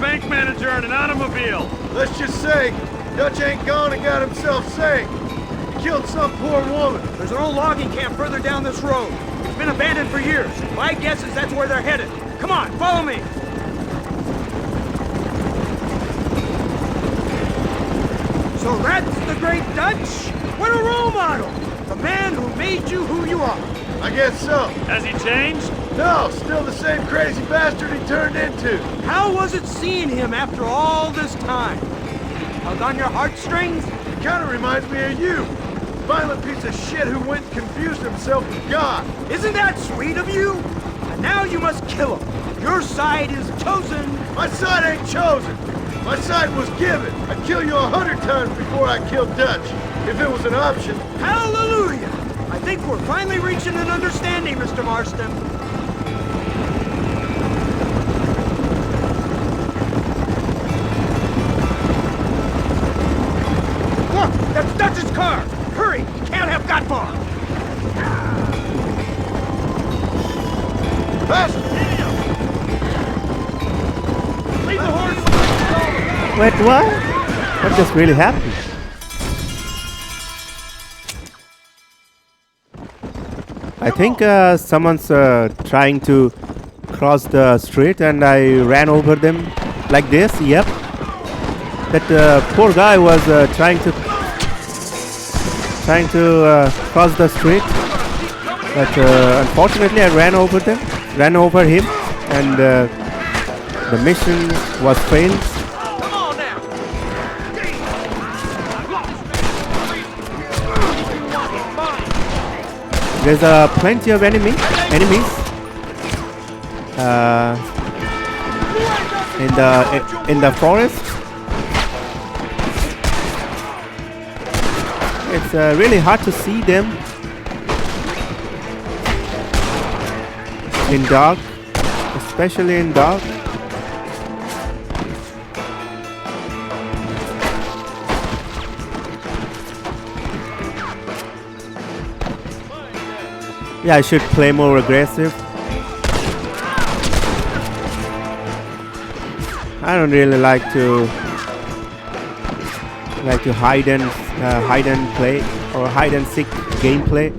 Bank manager in an automobile. Let's just say, Dutch ain't gone and got himself saved. He killed some poor woman. There's an old logging camp further down this road. It's been abandoned for years. My guess is that's where they're headed. Come on, follow me. So that's the great Dutch? What a role model! The man who made you who you are. I guess so. Has he changed? No, still the same crazy bastard he turned into. How was it seeing him after all this time? Hug on your heartstrings? He kind of reminds me of you. Violent piece of shit who went and confused himself with God. Isn't that sweet of you? And now you must kill him. Your side is chosen. My side ain't chosen. My side was given. I'd kill you 100 times before I killed Dutch, if it was an option. Hallelujah! I think we're finally reaching an understanding, Mr. Marston. Look! That's Dutch's car! Hurry! He can't have got far! Fast! Leave the horse! Wait, what? What just really happened? I think someone's trying to cross the street and I ran over them like this, yep. That poor guy was trying to cross the street, but unfortunately I ran over him, and the mission was failed. There's plenty of enemies. in the forest. It's really hard to see them in dark, especially in dark. Yeah, I should play more aggressive. I don't really like to hide and play or hide and seek gameplay.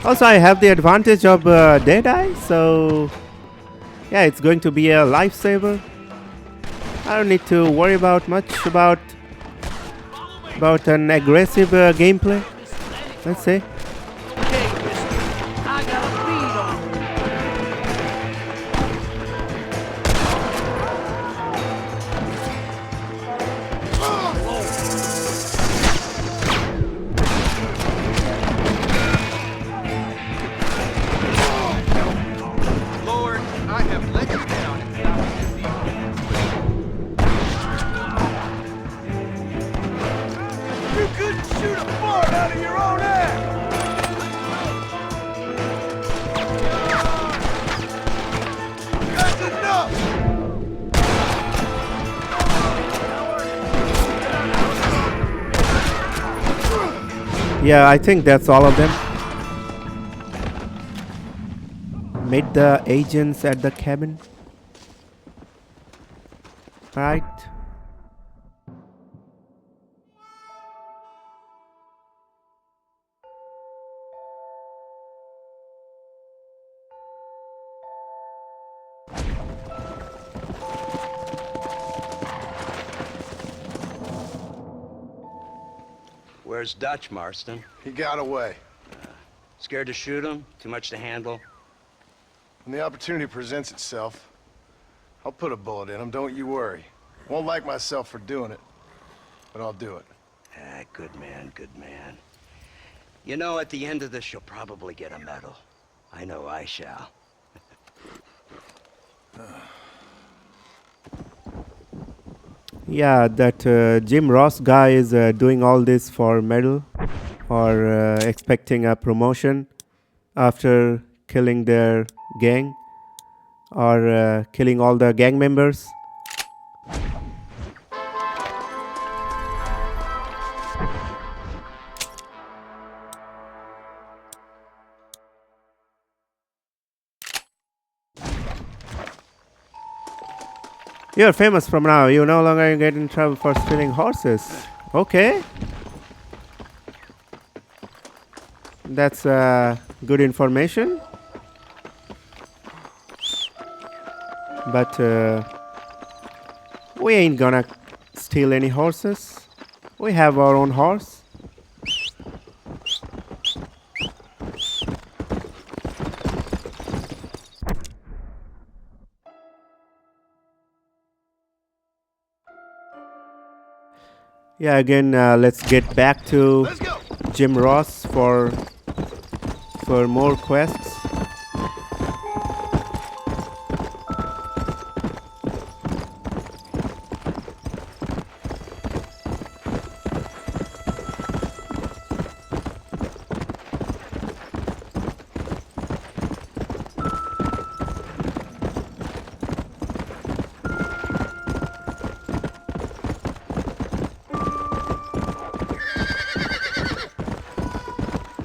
Also, I have the advantage of Deadeye, so yeah, it's going to be a lifesaver. I don't need to worry about much about an aggressive gameplay. Let's say. Lord, I have let you down if that was deceiving. You couldn't shoot a fart out of your own ass! That's enough! Yeah, I think that's all of them. Meet the agents at the cabin. Right. Where's Dutch, Marston? He got away. Scared to shoot him? Too much to handle? When the opportunity presents itself, I'll put a bullet in him, don't you worry. Won't like myself for doing it, but I'll do it. Ah, good man, good man. You know, at the end of this, you'll probably get a medal. I know I shall. Yeah, that Jim Ross guy is doing all this for medal or expecting a promotion after killing their gang or killing all the gang members. You're famous from now. You no longer get in trouble for stealing horses. Okay. That's good information. But we ain't gonna steal any horses. We have our own horse. Yeah, again, let's get back to Jim Ross for more quests.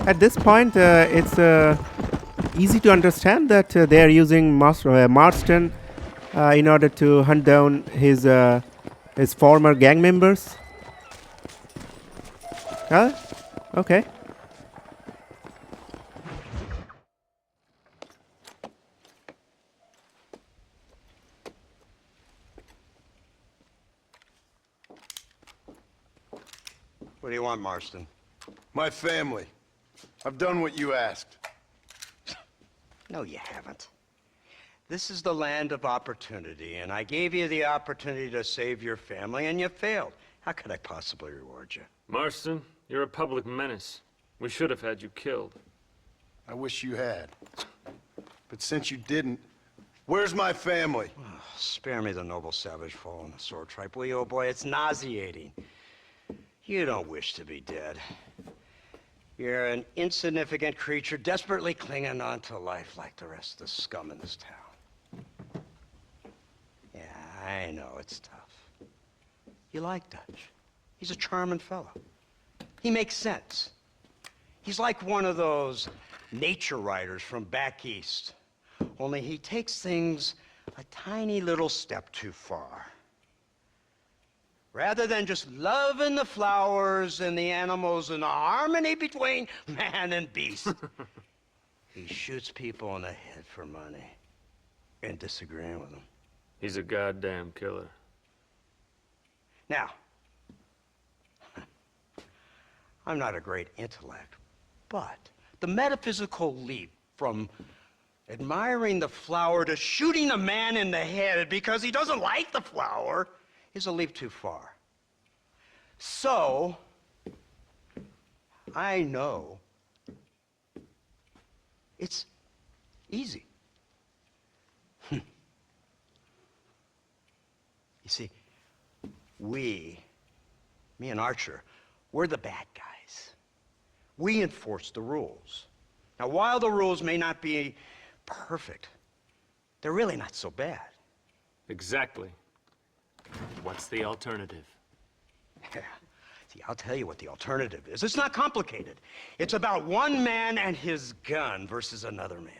At this point, it's easy to understand that they are using Marston in order to hunt down his former gang members. Huh? Okay. What do you want, Marston? My family. I've done what you asked. No, you haven't. This is the land of opportunity, and I gave you the opportunity to save your family, and you failed. How could I possibly reward you? Marston, you're a public menace. We should have had you killed. I wish you had. But since you didn't, where's my family? Spare me the noble savage fall on the sword tripe, will you, old boy? It's nauseating. You don't wish to be dead. You're an insignificant creature desperately clinging on to life like the rest of the scum in this town. Yeah, I know it's tough. You like Dutch. He's a charming fellow. He makes sense. He's like one of those nature writers from back east. Only he takes things a tiny little step too far. Rather than just loving the flowers and the animals and the harmony between man and beast, he shoots people in the head for money and disagreeing with them. He's a goddamn killer. Now, I'm not a great intellect, but the metaphysical leap from admiring the flower to shooting a man in the head because he doesn't like the flower is a leap too far. So, I know it's easy. You see, me and Archer, we're the bad guys. We enforce the rules. Now, while the rules may not be perfect, they're really not so bad. Exactly. What's the alternative? Yeah. See, I'll tell you what the alternative is. It's not complicated. It's about one man and his gun versus another man.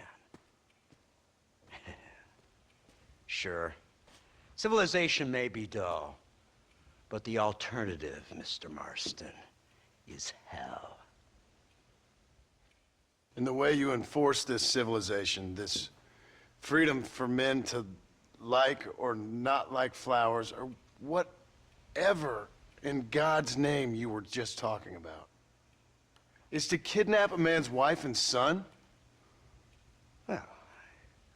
Sure, civilization may be dull, but the alternative, Mr. Marston, is hell. And the way you enforce this civilization, this freedom for men to like or not like flowers, or whatever in God's name you were just talking about, is to kidnap a man's wife and son? Well,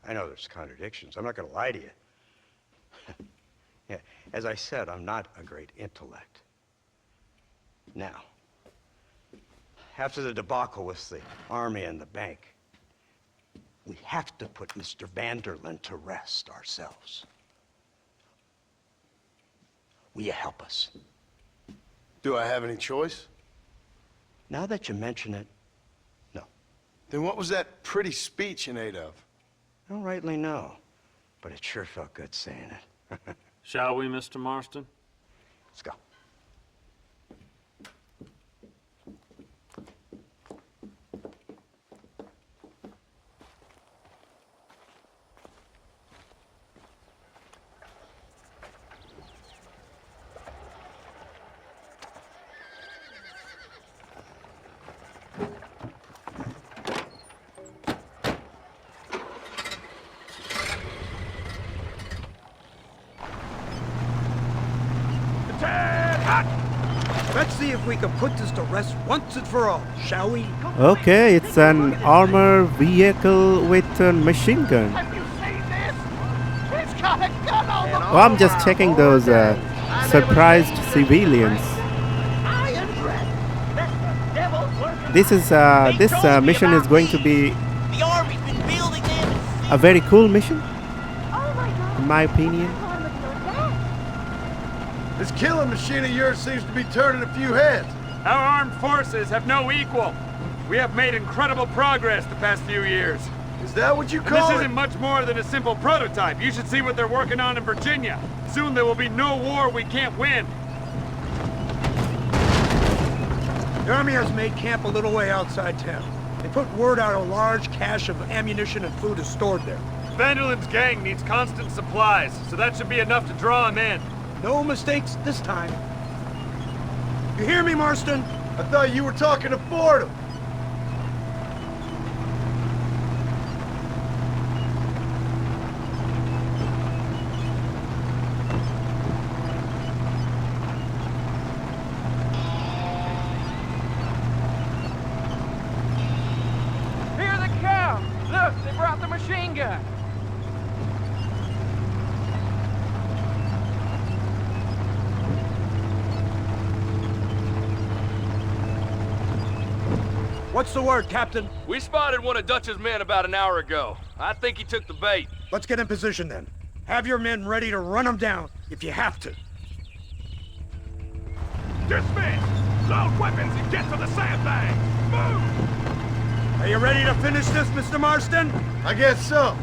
I know there's contradictions. I'm not going to lie to you. Yeah, as I said, I'm not a great intellect. Now, after the debacle with the army and the bank, we have to put Mr. Vanderlyn to rest ourselves. Will you help us? Do I have any choice? Now that you mention it, no. Then what was that pretty speech in aid of? I don't rightly know, but it sure felt good saying it. Shall we, Mr. Marston? Let's go. Let's see if we can put this to rest once and for all, shall we? Okay, it's an armored vehicle with a machine gun. Have you seen this? It's got a gun on the Oh, I'm just checking those surprised civilians. This mission is going to be The army's been building them. a very cool mission, in my opinion. This killing machine of yours seems to be turning a few heads. Our armed forces have no equal. We have made incredible progress the past few years. Is that what you And call this it? isn't much more than a simple prototype. You should see what they're working on in Virginia. Soon there will be no war we can't win. The army has made camp a little way outside town. They put word out a large cache of ammunition and food is stored there. Vanderlyn's gang needs constant supplies, so that should be enough to draw him in. No mistakes this time. You hear me, Marston? I thought you were talking to Fordham. Here they come! Look, they brought the machine gun! What's the word, Captain? We spotted one of Dutch's men about an hour ago. I think he took the bait. Let's get in position then. Have your men ready to run him down if you have to. Dismiss! Load weapons and get to the sandbag! Move! Are you ready to finish this, Mr. Marston? I guess so.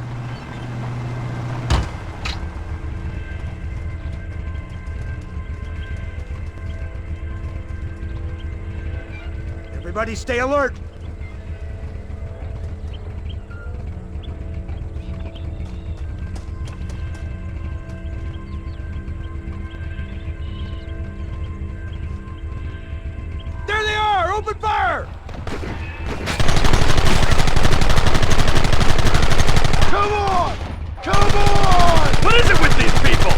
Everybody stay alert. There they are! Open fire! Come on! Come on! What is it with these people?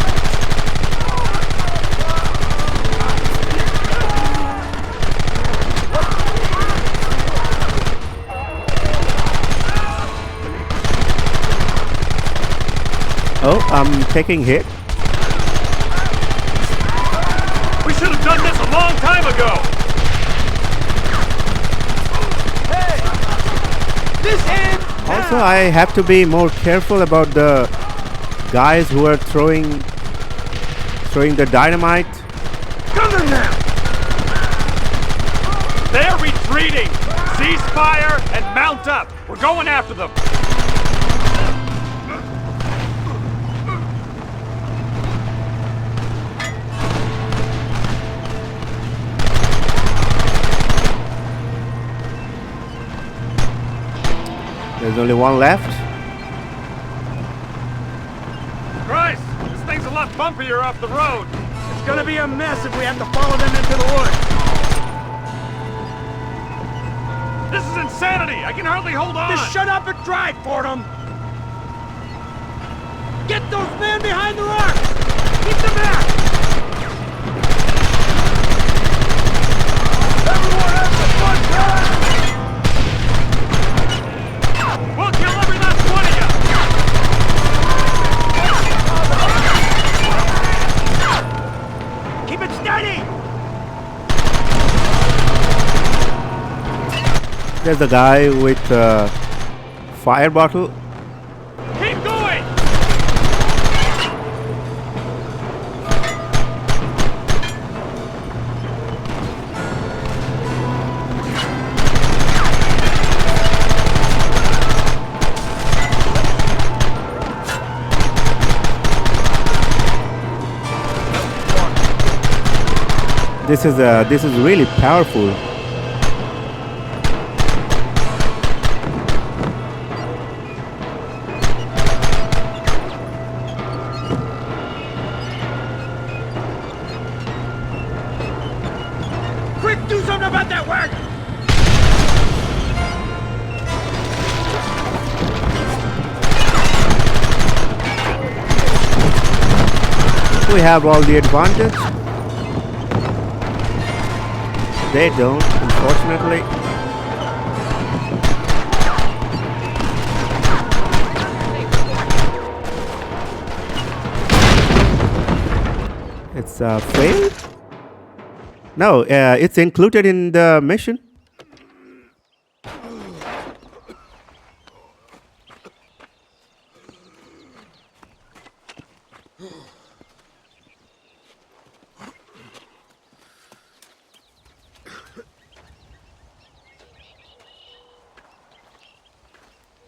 Oh, I'm taking hit. We should have done this a long time ago! Hey! This end! Also, I have to be more careful about the guys who are throwing the dynamite. Cover now! They're retreating! Cease fire and mount up! We're going after them! There's only one left. Christ! This thing's a lot bumpier off the road! It's gonna be a mess if we have to follow them into the woods. This is insanity! I can hardly hold on! Just shut up and drive, Fordham! Get those men behind the rocks! Keep them back! Everyone has a fun time! We'll kill every last one of you! Keep it steady! There's a guy with a fire bottle. Keep going! This is really powerful. Quick, do something about that wagon! We have all the advantage. They don't, unfortunately. It's failed? No, it's included in the mission.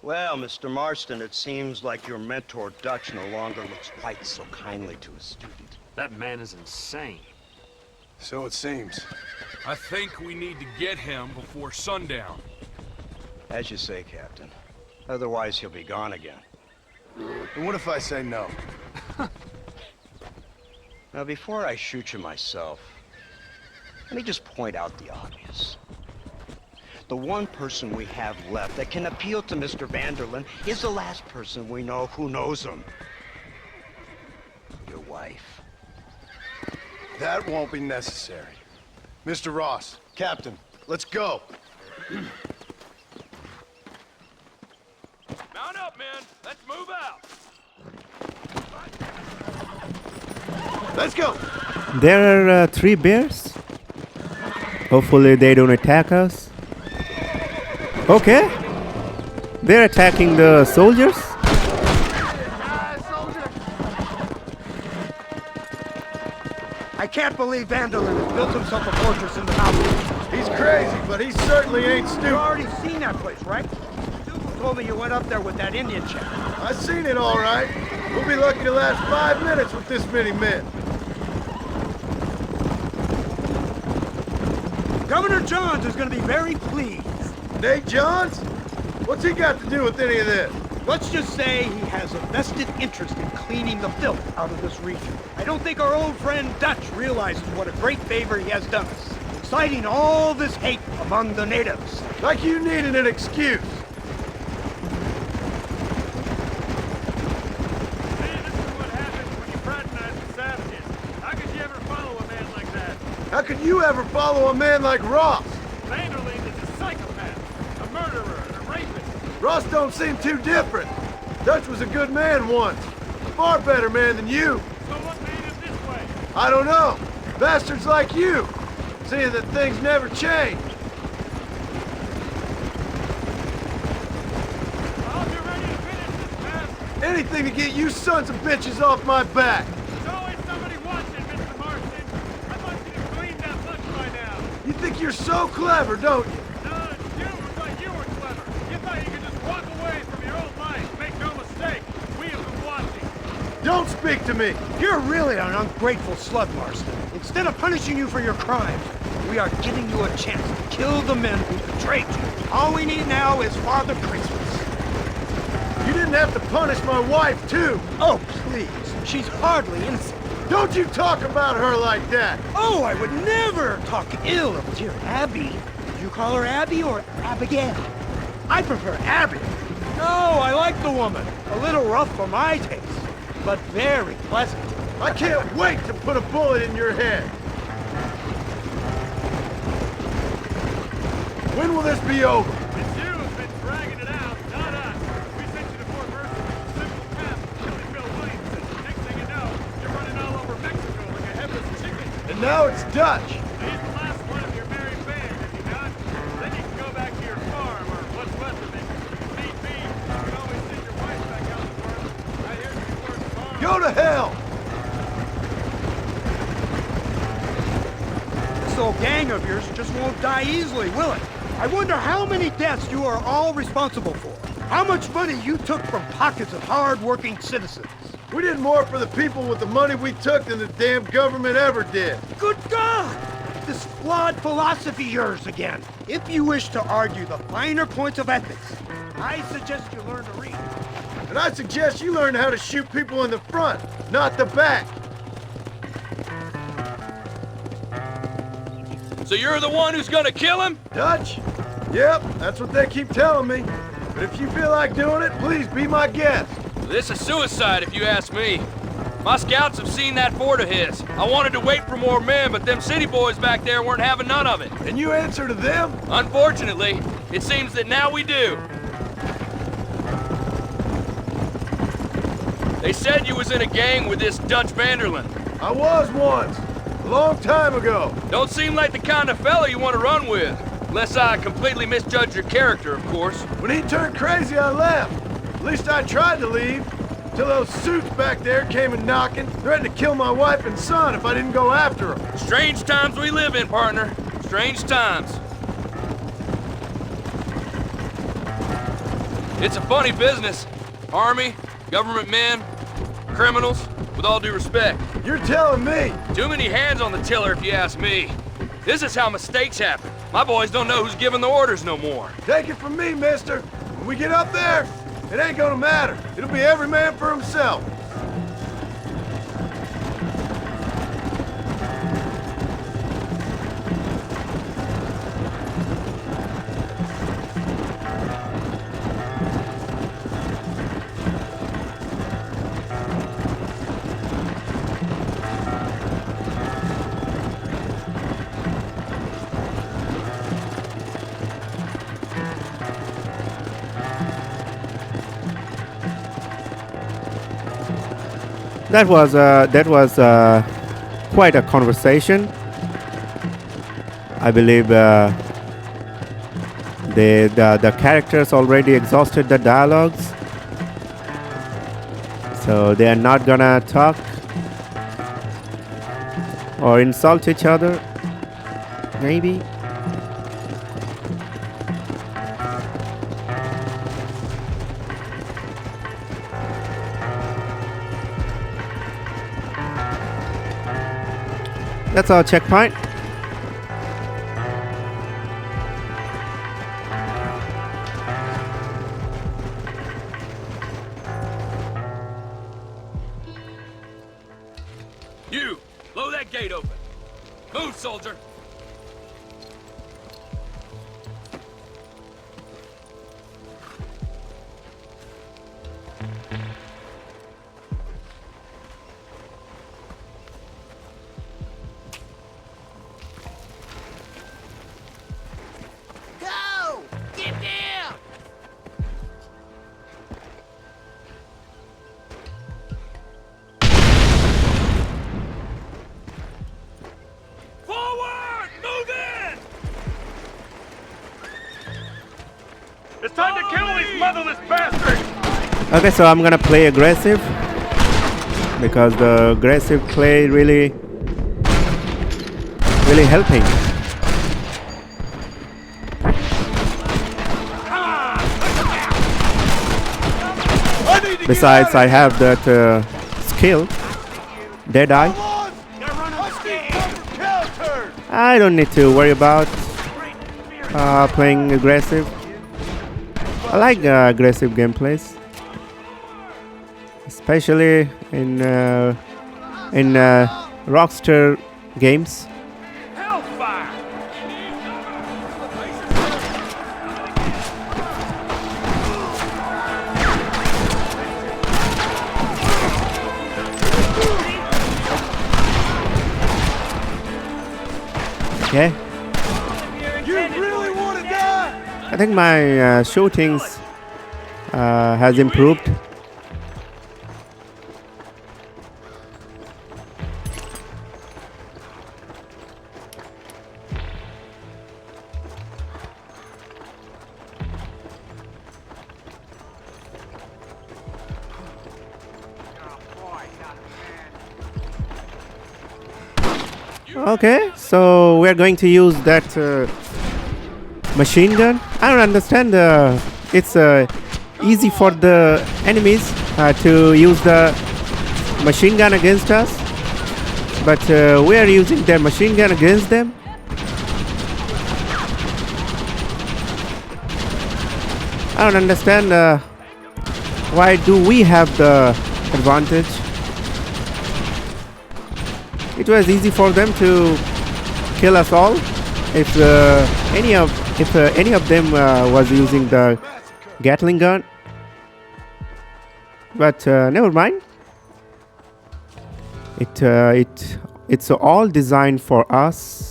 Well, Mr. Marston, it seems like your mentor Dutch no longer looks quite so kindly to his student. That man is insane. So it seems. I think we need to get him before sundown. As you say, Captain. Otherwise, he'll be gone again. And what if I say no? Now, before I shoot you myself, let me just point out the obvious. The one person we have left that can appeal to Mr. Vanderlyn is the last person we know who knows him. Your wife. That won't be necessary. Mr. Ross, Captain, let's go. Mount up, men! Let's move out! Let's go! There are 3 bears. Hopefully they don't attack us. Okay. They're attacking the soldiers. I can't believe Vanderlyn has built himself a fortress in the mountains. He's crazy, but he certainly ain't stupid. You already seen that place, right? Dougal told me you went up there with that Indian chap. I seen it all right. We'll be lucky to last 5 minutes with this many men. Governor Johns is going to be very pleased. Nate Johns? What's he got to do with any of this? Let's just say he has a vested interest in cleaning the filth out of this region. I don't think our old friend Dutch realizes what a great favor he has done us, inciting all this hate among the natives. Like you needed an excuse. How could you ever follow a man like Ross? Vanderlyn is a psychopath, a murderer, and a rapist. Ross don't seem too different. Dutch was a good man once. A far better man than you. So what made him this way? I don't know. Bastards like you. Seeing that things never change. I'll be ready to finish this mess. Anything to get you sons of bitches off my back. There's always somebody watching, Mr. Marston. I thought you'd have cleaned that lunch by now. You think you're so clever, don't you? No, you thought you were clever. You thought you could just walk away from your old life. Make no mistake, we have been watching. Don't speak to me. You're really an ungrateful slug, Marston. Instead of punishing you for your crimes, we are giving you a chance to kill the men who betrayed you. All we need now is Father Christmas. You didn't have to punish my wife, too. Oh, please. She's hardly innocent. Don't you talk about her like that. Oh, I would never talk ill of dear Abby. Did you call her Abby or Abigail? I prefer Abby. No, I like the woman. A little rough for my taste, but very pleasant. I can't wait to put a bullet in your head. When will this be over? It's you who's been dragging it out, not us. We sent you to Fort Mercer with a simple task of killing Bill Williamson. Next thing you know, you're running all over Mexico like a headless chicken. And now it's Dutch. He's the last one of your merry band, if you not. Then you can go back to your farm, or what's left of it. If need be, you can always send your wife back out to work. I hear you work hard. Go to hell. This old gang of yours just won't die easily, will it? I wonder how many deaths you are all responsible for. How much money you took from pockets of hard-working citizens. We did more for the people with the money we took than the damn government ever did. Good God! This flawed philosophy of yours again. If you wish to argue the finer points of ethics, I suggest you learn to read. And I suggest you learn how to shoot people in the front, not the back. So you're the one who's gonna kill him? Dutch? Yep, that's what they keep telling me. But if you feel like doing it, please be my guest. This is suicide, if you ask me. My scouts have seen that fort of his. I wanted to wait for more men, but them city boys back there weren't having none of it. And you answer to them? Unfortunately, it seems that now we do. They said you was in a gang with this Dutch Vanderlyn. I was once. A long time ago. Don't seem like the kind of fella you want to run with. Unless I completely misjudged your character, of course. When he turned crazy, I left. At least I tried to leave. Till those suits back there came and knocking, threatened to kill my wife and son if I didn't go after them. Strange times we live in, partner. Strange times. It's a funny business. Army, government men, criminals, with all due respect. You're telling me? Too many hands on the tiller, if you ask me. This is how mistakes happen. My boys don't know who's giving the orders no more. Take it from me, mister. When we get up there, it ain't gonna matter. It'll be every man for himself. That was quite a conversation. I believe The characters already exhausted the dialogues, so they are not gonna talk or insult each other, maybe. That's our checkpoint. You, blow that gate open. Move, soldier. Go! Get down! Forward! Move in! It's time to kill these motherless bastards! Okay, so I'm gonna play aggressive because the aggressive play really helping. Besides, I have that skill, Deadeye. I don't need to worry about playing aggressive. I like aggressive gameplays, especially in Rockstar Games. Okay. You really want to die? I think my shootings has improved. Okay, so we're going to use that machine gun. I don't understand. It's easy for the enemies to use the machine gun against us, but we are using their machine gun against them. I don't understand. Why do we have the advantage? It was easy for them to kill us all if any of them was using the Gatling gun. But never mind. It's all designed for us.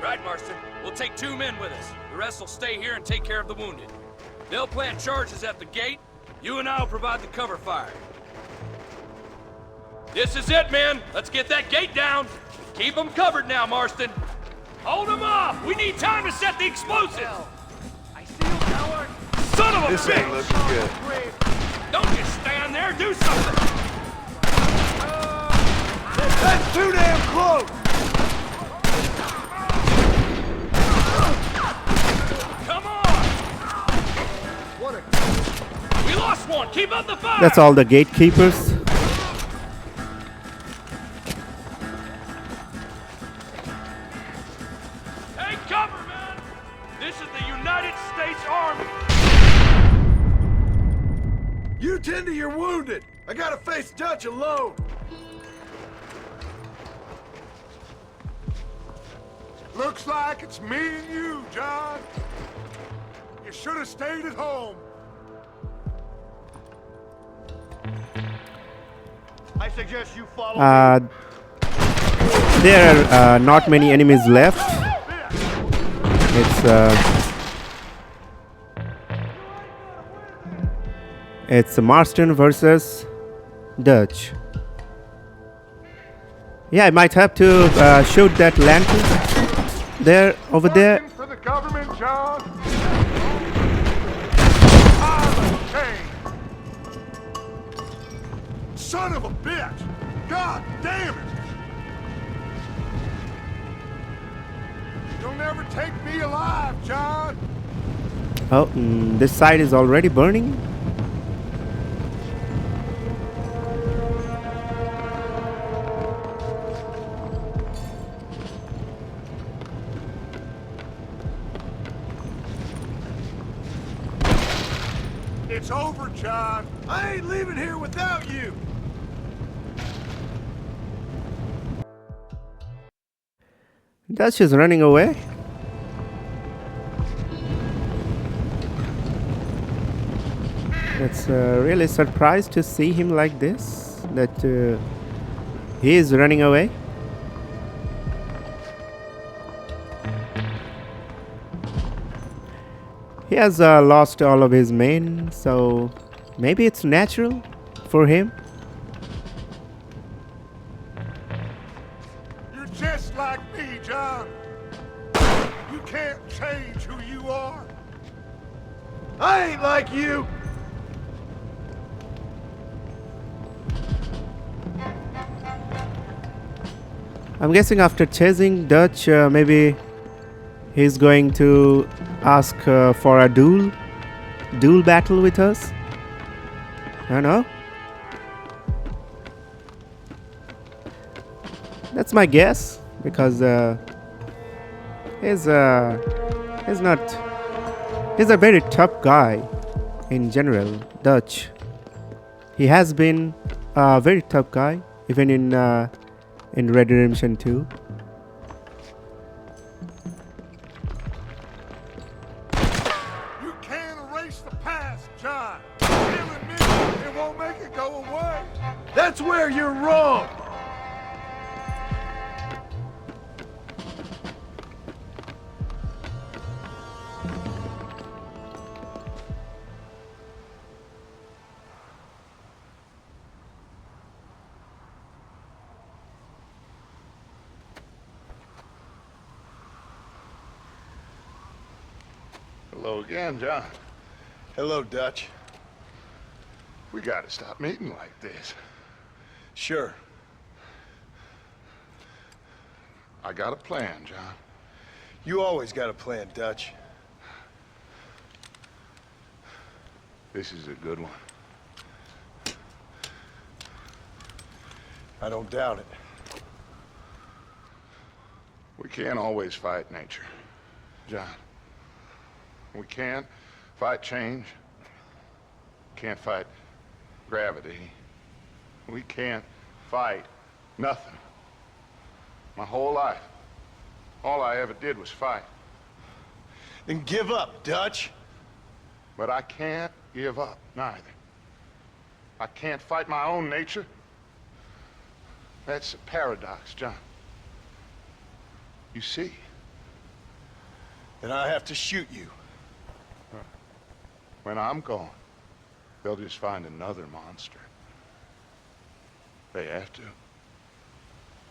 Right, Marston. We'll take 2 men with us. The rest will stay here and take care of the wounded. They'll plant charges at the gate. You and I will provide the cover fire. This is it, men. Let's get that gate down. Keep them covered now, Marston. Hold them off. We need time to set the explosives. I see you, coward. Son of a This bitch! ain't looking good. Don't just stand there. Do something. That's too damn close! Come on! We lost one. Keep up the fire. That's all the gatekeepers. Take cover, man. This is the United States Army. You tend to your wounded. I gotta face Dutch alone. Looks like it's me and you, John. You should have stayed at home. I suggest you follow There are not many enemies left. It's Marston versus Dutch. Yeah, I might have to shoot that lantern there, over there. For the government, John. Son of a bitch! God damn it! You'll never take me alive, John. Oh, this side is already burning. It's over, John. I ain't leaving here without you. Dutch is running away. It's really surprised to see him like this, that he is running away. He has lost all of his men, so maybe it's natural for him. You're just like me, John. You can't change who you are. I ain't like you. I'm guessing after chasing Dutch, maybe he's going to ask for a duel battle with us. I don't know. That's my guess, because he's a very tough guy in general, Dutch. He has been a very tough guy, even in Red Dead Redemption 2. You can't erase the past, John. Killing me, it won't make it go away. That's where you're wrong. Hello again, John. Hello, Dutch. We gotta stop meeting like this. Sure. I got a plan, John. You always got a plan, Dutch. This is a good one. I don't doubt it. We can't always fight nature, John. We can't fight change. Can't fight gravity. We can't fight nothing. My whole life, all I ever did was fight. Then give up, Dutch. But I can't give up, neither. I can't fight my own nature. That's a paradox, John. You see? Then I have to shoot you. When I'm gone, they'll just find another monster. They have to.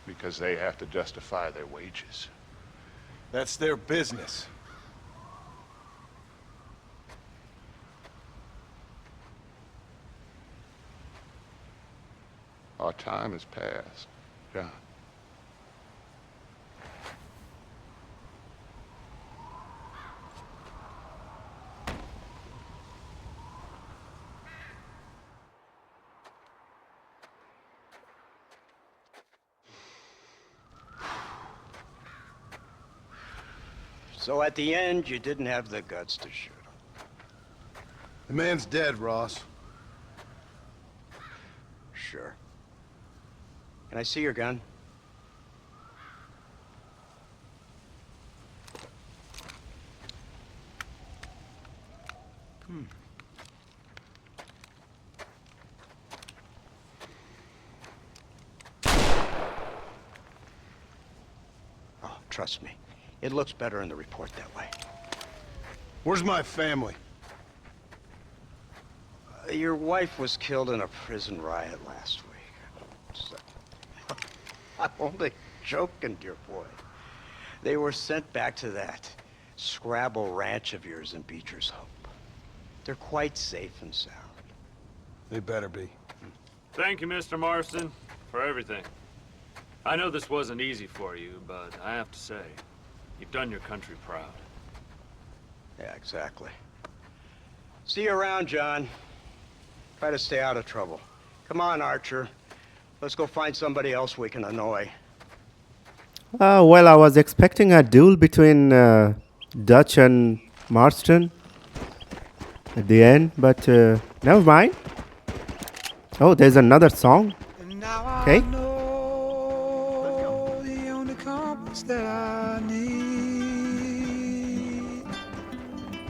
Because they have to justify their wages. That's their business. Our time has passed, John. So at the end, you didn't have the guts to shoot him. The man's dead, Ross. Sure. Can I see your gun? Trust me. It looks better in the report that way. Where's my family? Your wife was killed in a prison riot last week. So, I'm only joking, dear boy. They were sent back to that Scrabble ranch of yours in Beecher's Hope. They're quite safe and sound. They better be. Thank you, Mr. Marston, for everything. I know this wasn't easy for you, but I have to say, you've done your country proud. Yeah, exactly. See you around, John. Try to stay out of trouble. Come on, Archer. Let's go find somebody else we can annoy. Well, I was expecting a duel between Dutch and Marston at the end, but never mind. Oh, there's another song. Okay. The only compass that I need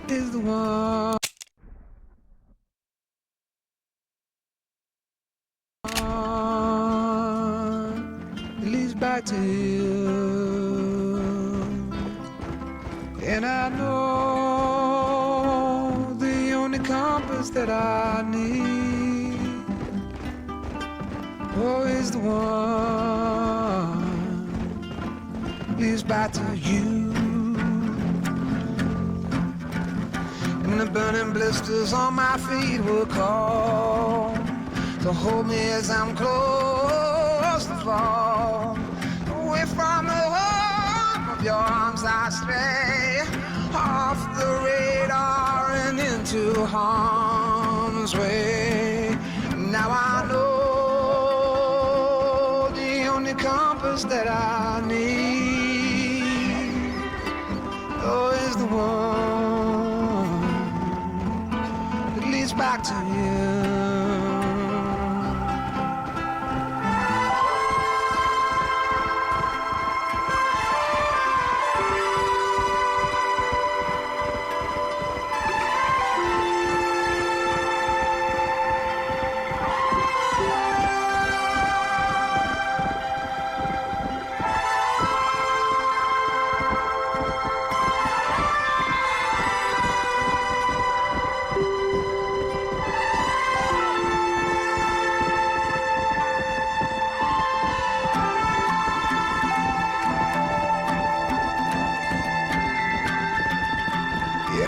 is the one that leads back to you. And I know the only compass that I need is the one leads back to you. And the burning blisters on my feet will call to hold me as I'm close to fall. Away from the home of your arms I stray, off the radar and into harm's way. Now I know the only compass that I need is the one that leads back to you.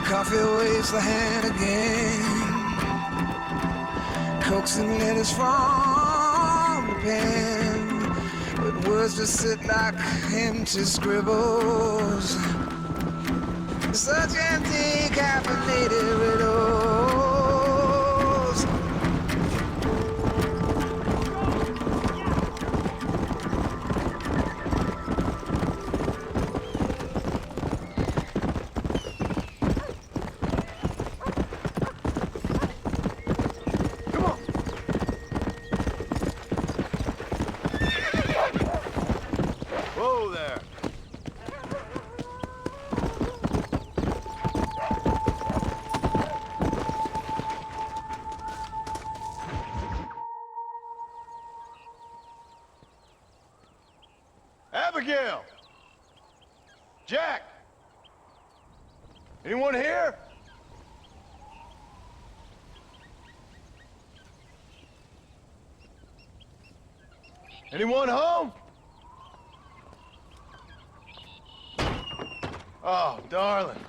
Coffee waves the hand again, coaxing letters from the pen, but words just sit like empty scribbles, such empty caffeinated riddles. Abigail! Jack! Anyone here? Anyone home? Oh, darling.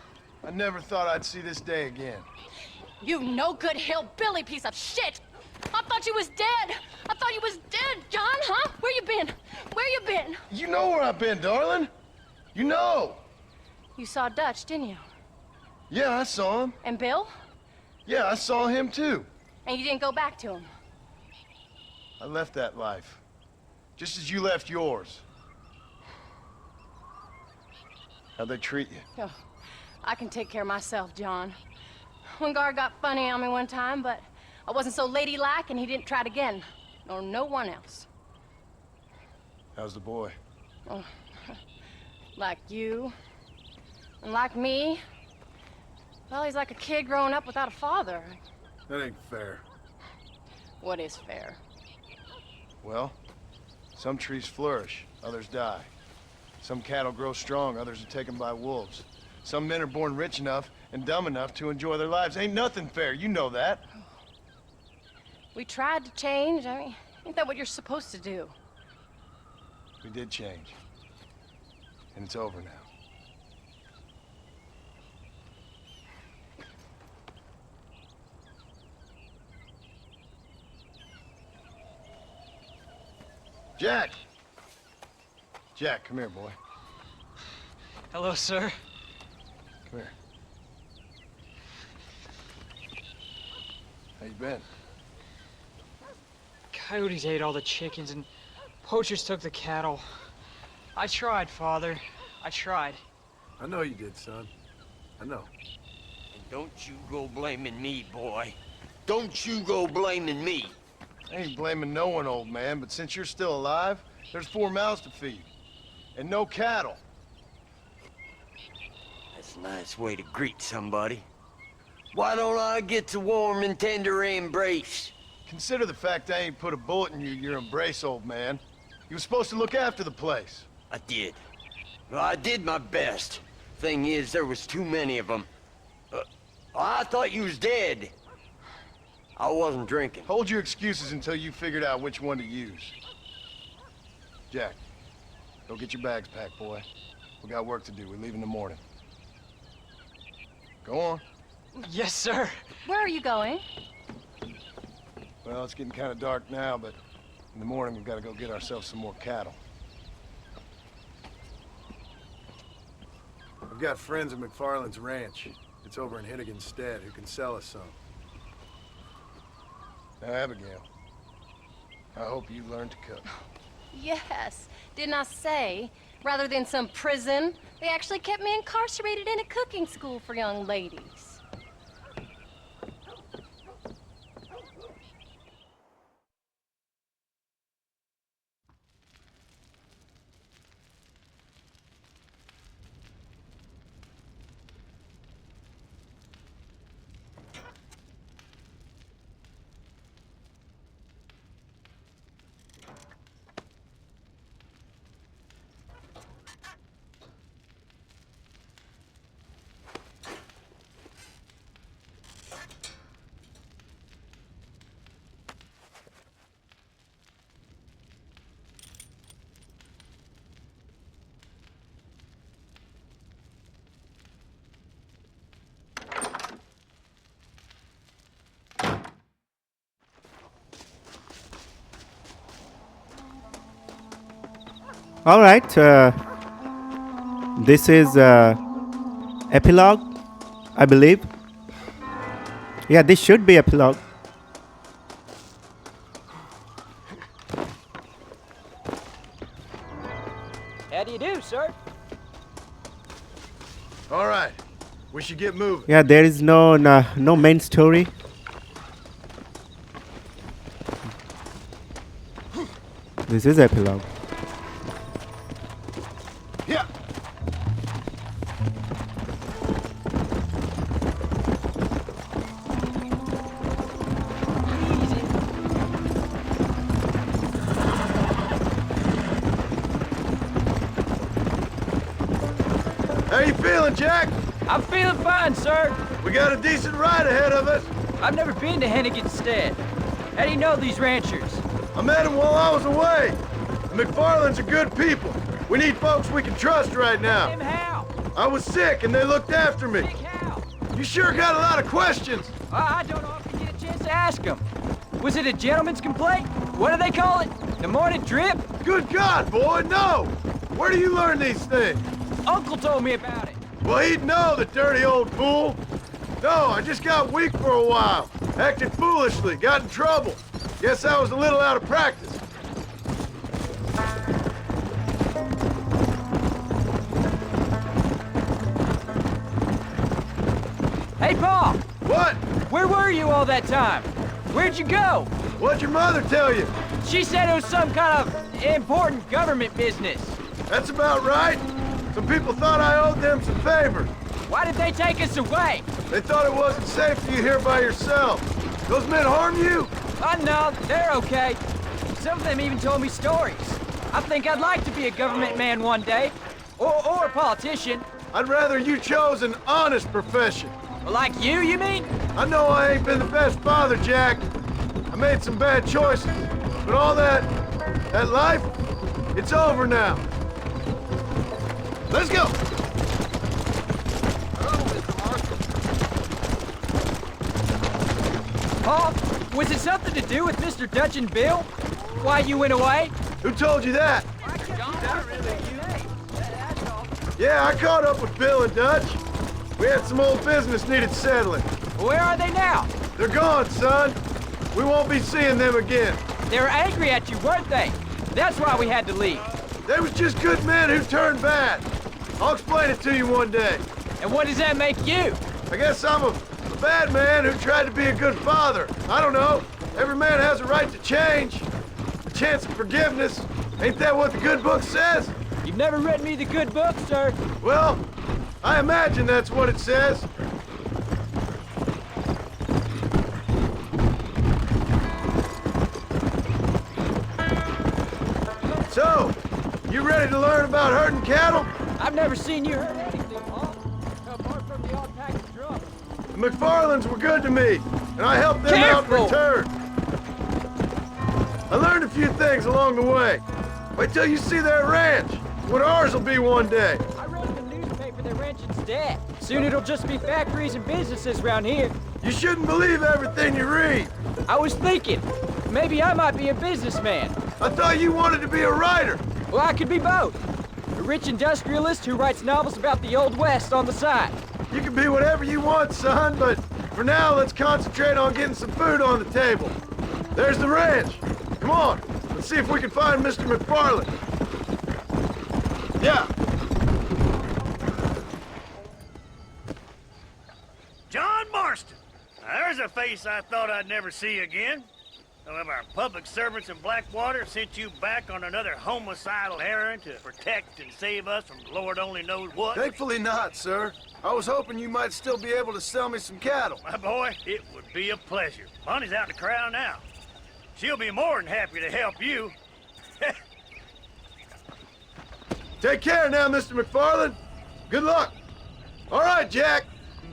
I never thought I'd see this day again. You no-good hillbilly piece of shit! I thought you was dead! I thought you was dead, John, huh? Where you been? Where you been? You know where I've been, darling. You know. You saw Dutch, didn't you? Yeah, I saw him. And Bill? Yeah, I saw him too. And you didn't go back to him? I left that life. Just as you left yours. How'd they treat you? Oh, I can take care of myself, John. One guard got funny on me one time, but I wasn't so ladylike and he didn't try it again. Nor no one else. How's the boy? Oh, like you. And like me. Well, he's like a kid growing up without a father. That ain't fair. What is fair? Well, some trees flourish, others die. Some cattle grow strong, others are taken by wolves. Some men are born rich enough and dumb enough to enjoy their lives. Ain't nothing fair, you know that. We tried to change. I mean, ain't that what you're supposed to do? We did change. And it's over now. Jack! Jack, come here, boy. Hello, sir. Come here. How you been? Coyotes ate all the chickens and poachers took the cattle. I tried, Father. I tried. I know you did, son. I know. And don't you go blaming me, boy. Don't you go blaming me. I ain't blaming no one, old man, but since you're still alive, there's 4 mouths to feed. And no cattle. That's a nice way to greet somebody. Why don't I get a warm and tender embrace? Consider the fact I ain't put a bullet in your embrace, old man. You were supposed to look after the place. I did. Well, I did my best. Thing is, there was too many of them. I thought you was dead. I wasn't drinking. Hold your excuses until you figured out which one to use. Jack, go get your bags packed, boy. We got work to do. We leave in the morning. Go on. Yes, sir. Where are you going? Well, it's getting kind of dark now, but in the morning we've got to go get ourselves some more cattle. I've got friends at McFarland's ranch. It's over in Hennigan's stead who can sell us some. Now, Abigail, I hope you learn to cook. Yes. Didn't I say, rather than some prison, they actually kept me incarcerated in a cooking school for young ladies. All right. This is epilogue, I believe. Yeah, this should be epilogue. How do you do, sir? All right. We should get moving. Yeah, there is no main story. This is epilogue. Yeah. How you feeling, Jack? I'm feeling fine, sir. We got a decent ride ahead of us. I've never been to Hennigan's stead. How do you know these ranchers? I met them while I was away. The McFarlands are good people. We need folks we can trust right now. Them how? I was sick and they looked after me. Sick how? You sure got a lot of questions. I don't often get a chance to ask them. Was it a gentleman's complaint? What do they call it? The morning drip? Good God, boy, no! Where do you learn these things? Uncle told me about it. Well, he'd know, the dirty old fool. No, I just got weak for a while. Acted foolishly, got in trouble. Guess I was a little out of practice. Hey, Paul! What? Where were you all that time? Where'd you go? What'd your mother tell you? She said it was some kind of important government business. That's about right. Some people thought I owed them some favors. Why did they take us away? They thought it wasn't safe for you here by yourself. Those men harm you? Oh, no, they're okay. Some of them even told me stories. I think I'd like to be a government man one day. Or a politician. I'd rather you chose an honest profession. Like you mean? I know I ain't been the best father, Jack. I made some bad choices. But all that life, it's over now. Let's go! Paul, was it something to do with Mr. Dutch and Bill? Why you went away? Who told you that? Yeah, I caught up with Bill and Dutch. We had some old business needed settling. Where are they now? They're gone, son. We won't be seeing them again. They were angry at you, weren't they? That's why we had to leave. They was just good men who turned bad. I'll explain it to you one day. And what does that make you? I guess I'm a bad man who tried to be a good father. I don't know. Every man has a right to change. A chance of forgiveness. Ain't that what the good book says? You've never read me the good book, sir. Well, I imagine that's what it says. So, you ready to learn about herding cattle? I've never seen you herd anything, Paul. Apart from the odd pack of drugs. The McFarlands were good to me, and I helped them out in return. I learned a few things along the way. Wait till you see their ranch. What ours will be one day. I read in the newspaper their ranch is dead. Soon it'll just be factories and businesses around here. You shouldn't believe everything you read. I was thinking, maybe I might be a businessman. I thought you wanted to be a writer. Well, I could be both. A rich industrialist who writes novels about the Old West on the side. You can be whatever you want, son, but for now, let's concentrate on getting some food on the table. There's the ranch. Come on, let's see if we can find Mr. McFarland. Yeah. John Marston. Now, there's a face I thought I'd never see again. Some of our public servants in Blackwater sent you back on another homicidal errand to protect and save us from Lord only knows what. Thankfully not, sir. I was hoping you might still be able to sell me some cattle. My boy, it would be a pleasure. Bonnie's out in the crowd now. She'll be more than happy to help you. Take care now, Mr. McFarland. Good luck. All right, Jack.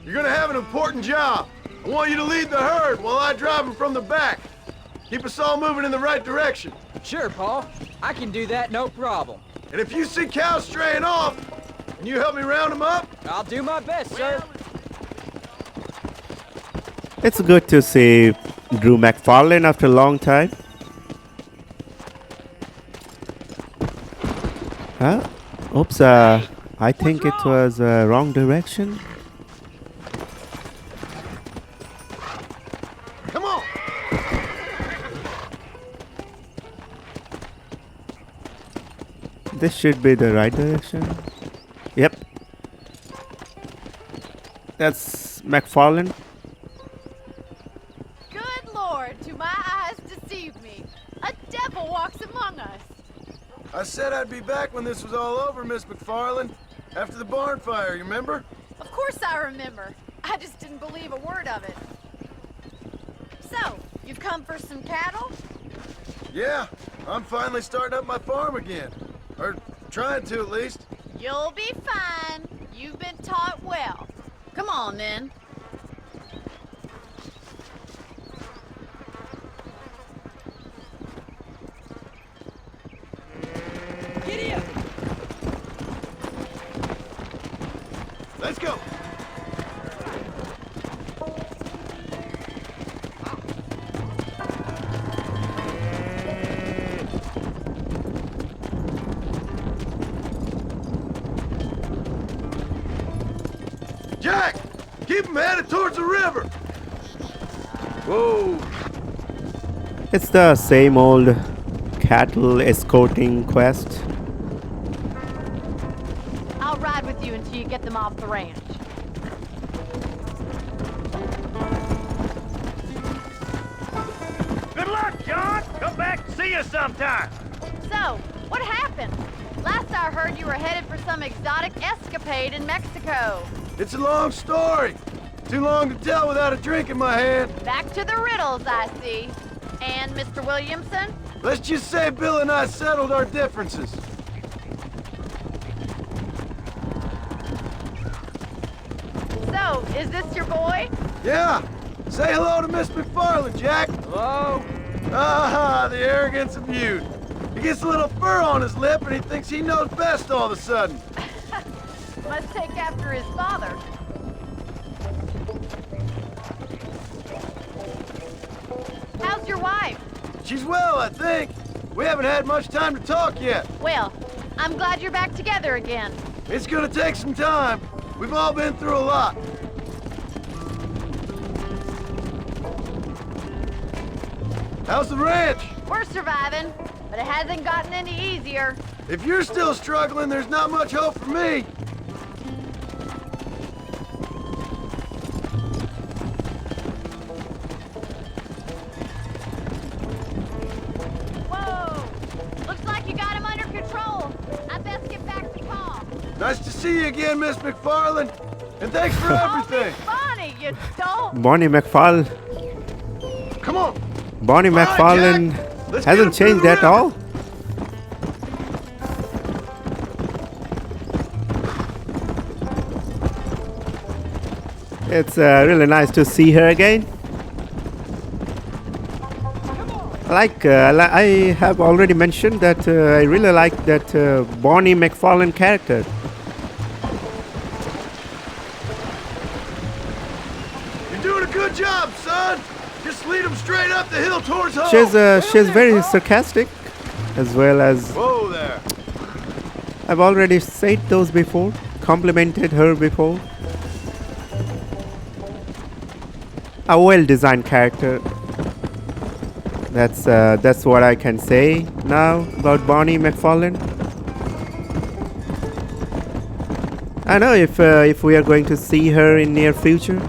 You're gonna have an important job. I want you to lead the herd while I drive them from the back. Keep us all moving in the right direction. Sure, Paul. I can do that, no problem. And if you see cows straying off, can you help me round them up? I'll do my best, sir. It's good to see Drew McFarlane after a long time. Huh? Oops, I think it was wrong direction. Come on! This should be the right direction. Yep. That's McFarlane. Good Lord, do my eyes deceive me? A devil walks among us. I said I'd be back when this was all over, Miss McFarland. After the barn fire, you remember? Of course I remember. I just didn't believe a word of it. So, you've come for some cattle? Yeah, I'm finally starting up my farm again. Or trying to, at least. You'll be fine. You've been taught well. Come on, then. Giddy up! Let's go! Jack! Keep them headed towards the river! Whoa! It's the same old cattle escorting quest. I'll ride with you until you get them off the ranch. Good luck, John. Come back and see us sometime. So, what happened? Last I heard you were headed for some exotic escapade in Mexico. It's a long story. Too long to tell without a drink in my hand. Back to the riddles, I see. And Mr. Williamson? Let's just say Bill and I settled our differences. So, is this your boy? Yeah. Say hello to Miss McFarland, Jack. Hello? Ah, the arrogance of youth. He gets a little fur on his lip and he thinks he knows best all of a sudden. Must take after his father. How's your wife? She's well, I think. We haven't had much time to talk yet. Well, I'm glad you're back together again. It's gonna take some time. We've all been through a lot. How's the ranch? We're surviving, but it hasn't gotten any easier. If you're still struggling, there's not much hope for me. Whoa! Looks like you got him under control. I best get back to Paul. Nice to see you again, Miss McFarland. And thanks for everything. Bonnie, you don't. Bonnie McFarlane. Come on. Bonnie McFarlane hasn't changed at all. It's really nice to see her again. I have already mentioned that I really like that Bonnie McFarlane character. You're doing a good job, son. Just lead them straight up the hill towards home. She's very sarcastic, as well as. Whoa there. I've already said those before, complimented her before. A well-designed character. That's what I can say now about Bonnie McFarlane. I know if we are going to see her in near future.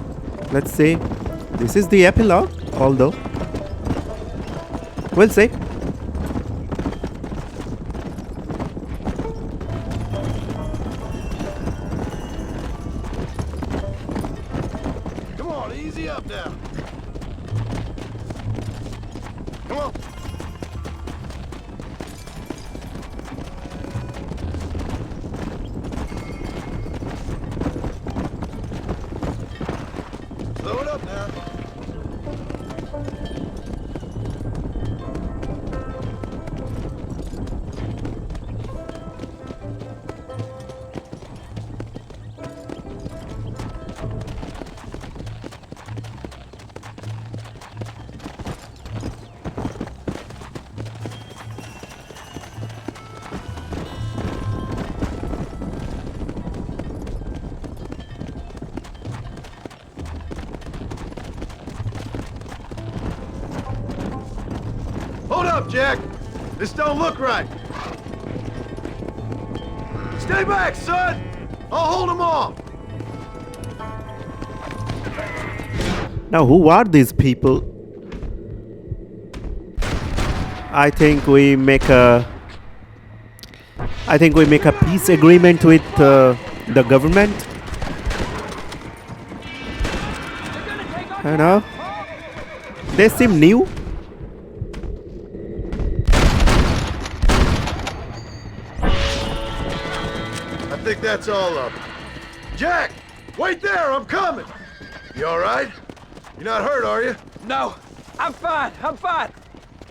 Let's see. This is the epilogue, although we'll see. Come on, easy up now. Come on. Slow it up now. Hold up, Jack. This don't look right. Stay back, son. I'll hold them off. Now, who are these people? I think we make a peace agreement with the government. You know, they seem new. I think that's all of them. Jack, wait there. I'm coming. You all right? You're not hurt, are you? No, I'm fine. I'm fine.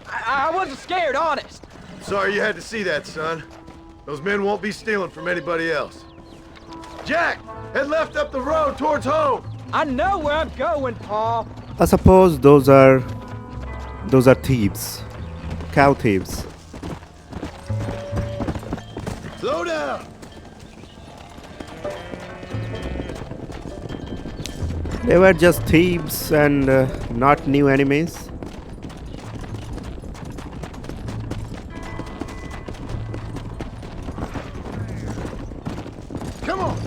I wasn't scared, honest. Sorry you had to see that, son. Those men won't be stealing from anybody else. Jack, head left up the road towards home. I know where I'm going, Paul. I suppose those are thieves, cow thieves. Slow down. They were just thieves and not new enemies. Come on.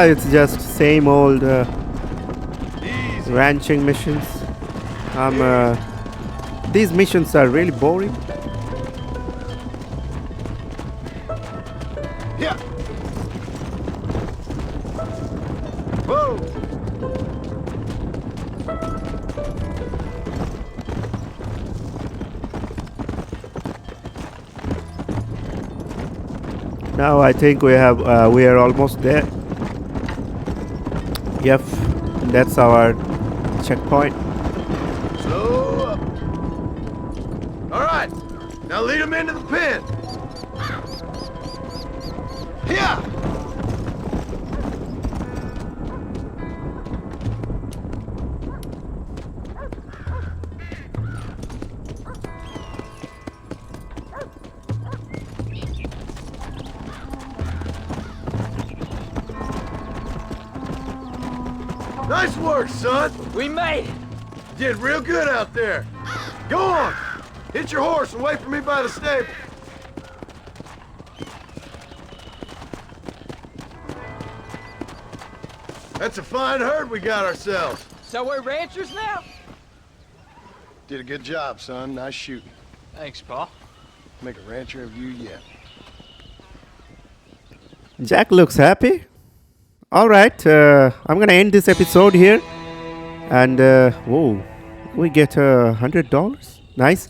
It's just same old ranching missions. These missions are really boring. Yeah. Now I think we are almost there. Yep, that's our checkpoint. Slow up. All right, now lead him into the pen. Yeah. Nice work, son. We made it. Did real good out there. Go on. Hit your horse and wait for me by the stable. That's a fine herd we got ourselves. So we're ranchers now? Did a good job, son. Nice shooting. Thanks, Pa. Make a rancher of you yet. Jack looks happy. All right, I'm gonna end this episode here, and whoa, we get $100. Nice.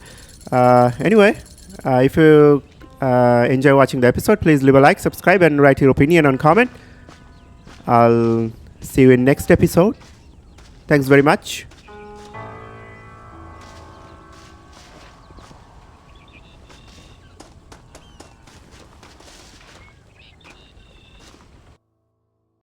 Anyway, if you enjoy watching the episode, please leave a like, subscribe, and write your opinion on comment. I'll see you in next episode. Thanks very much.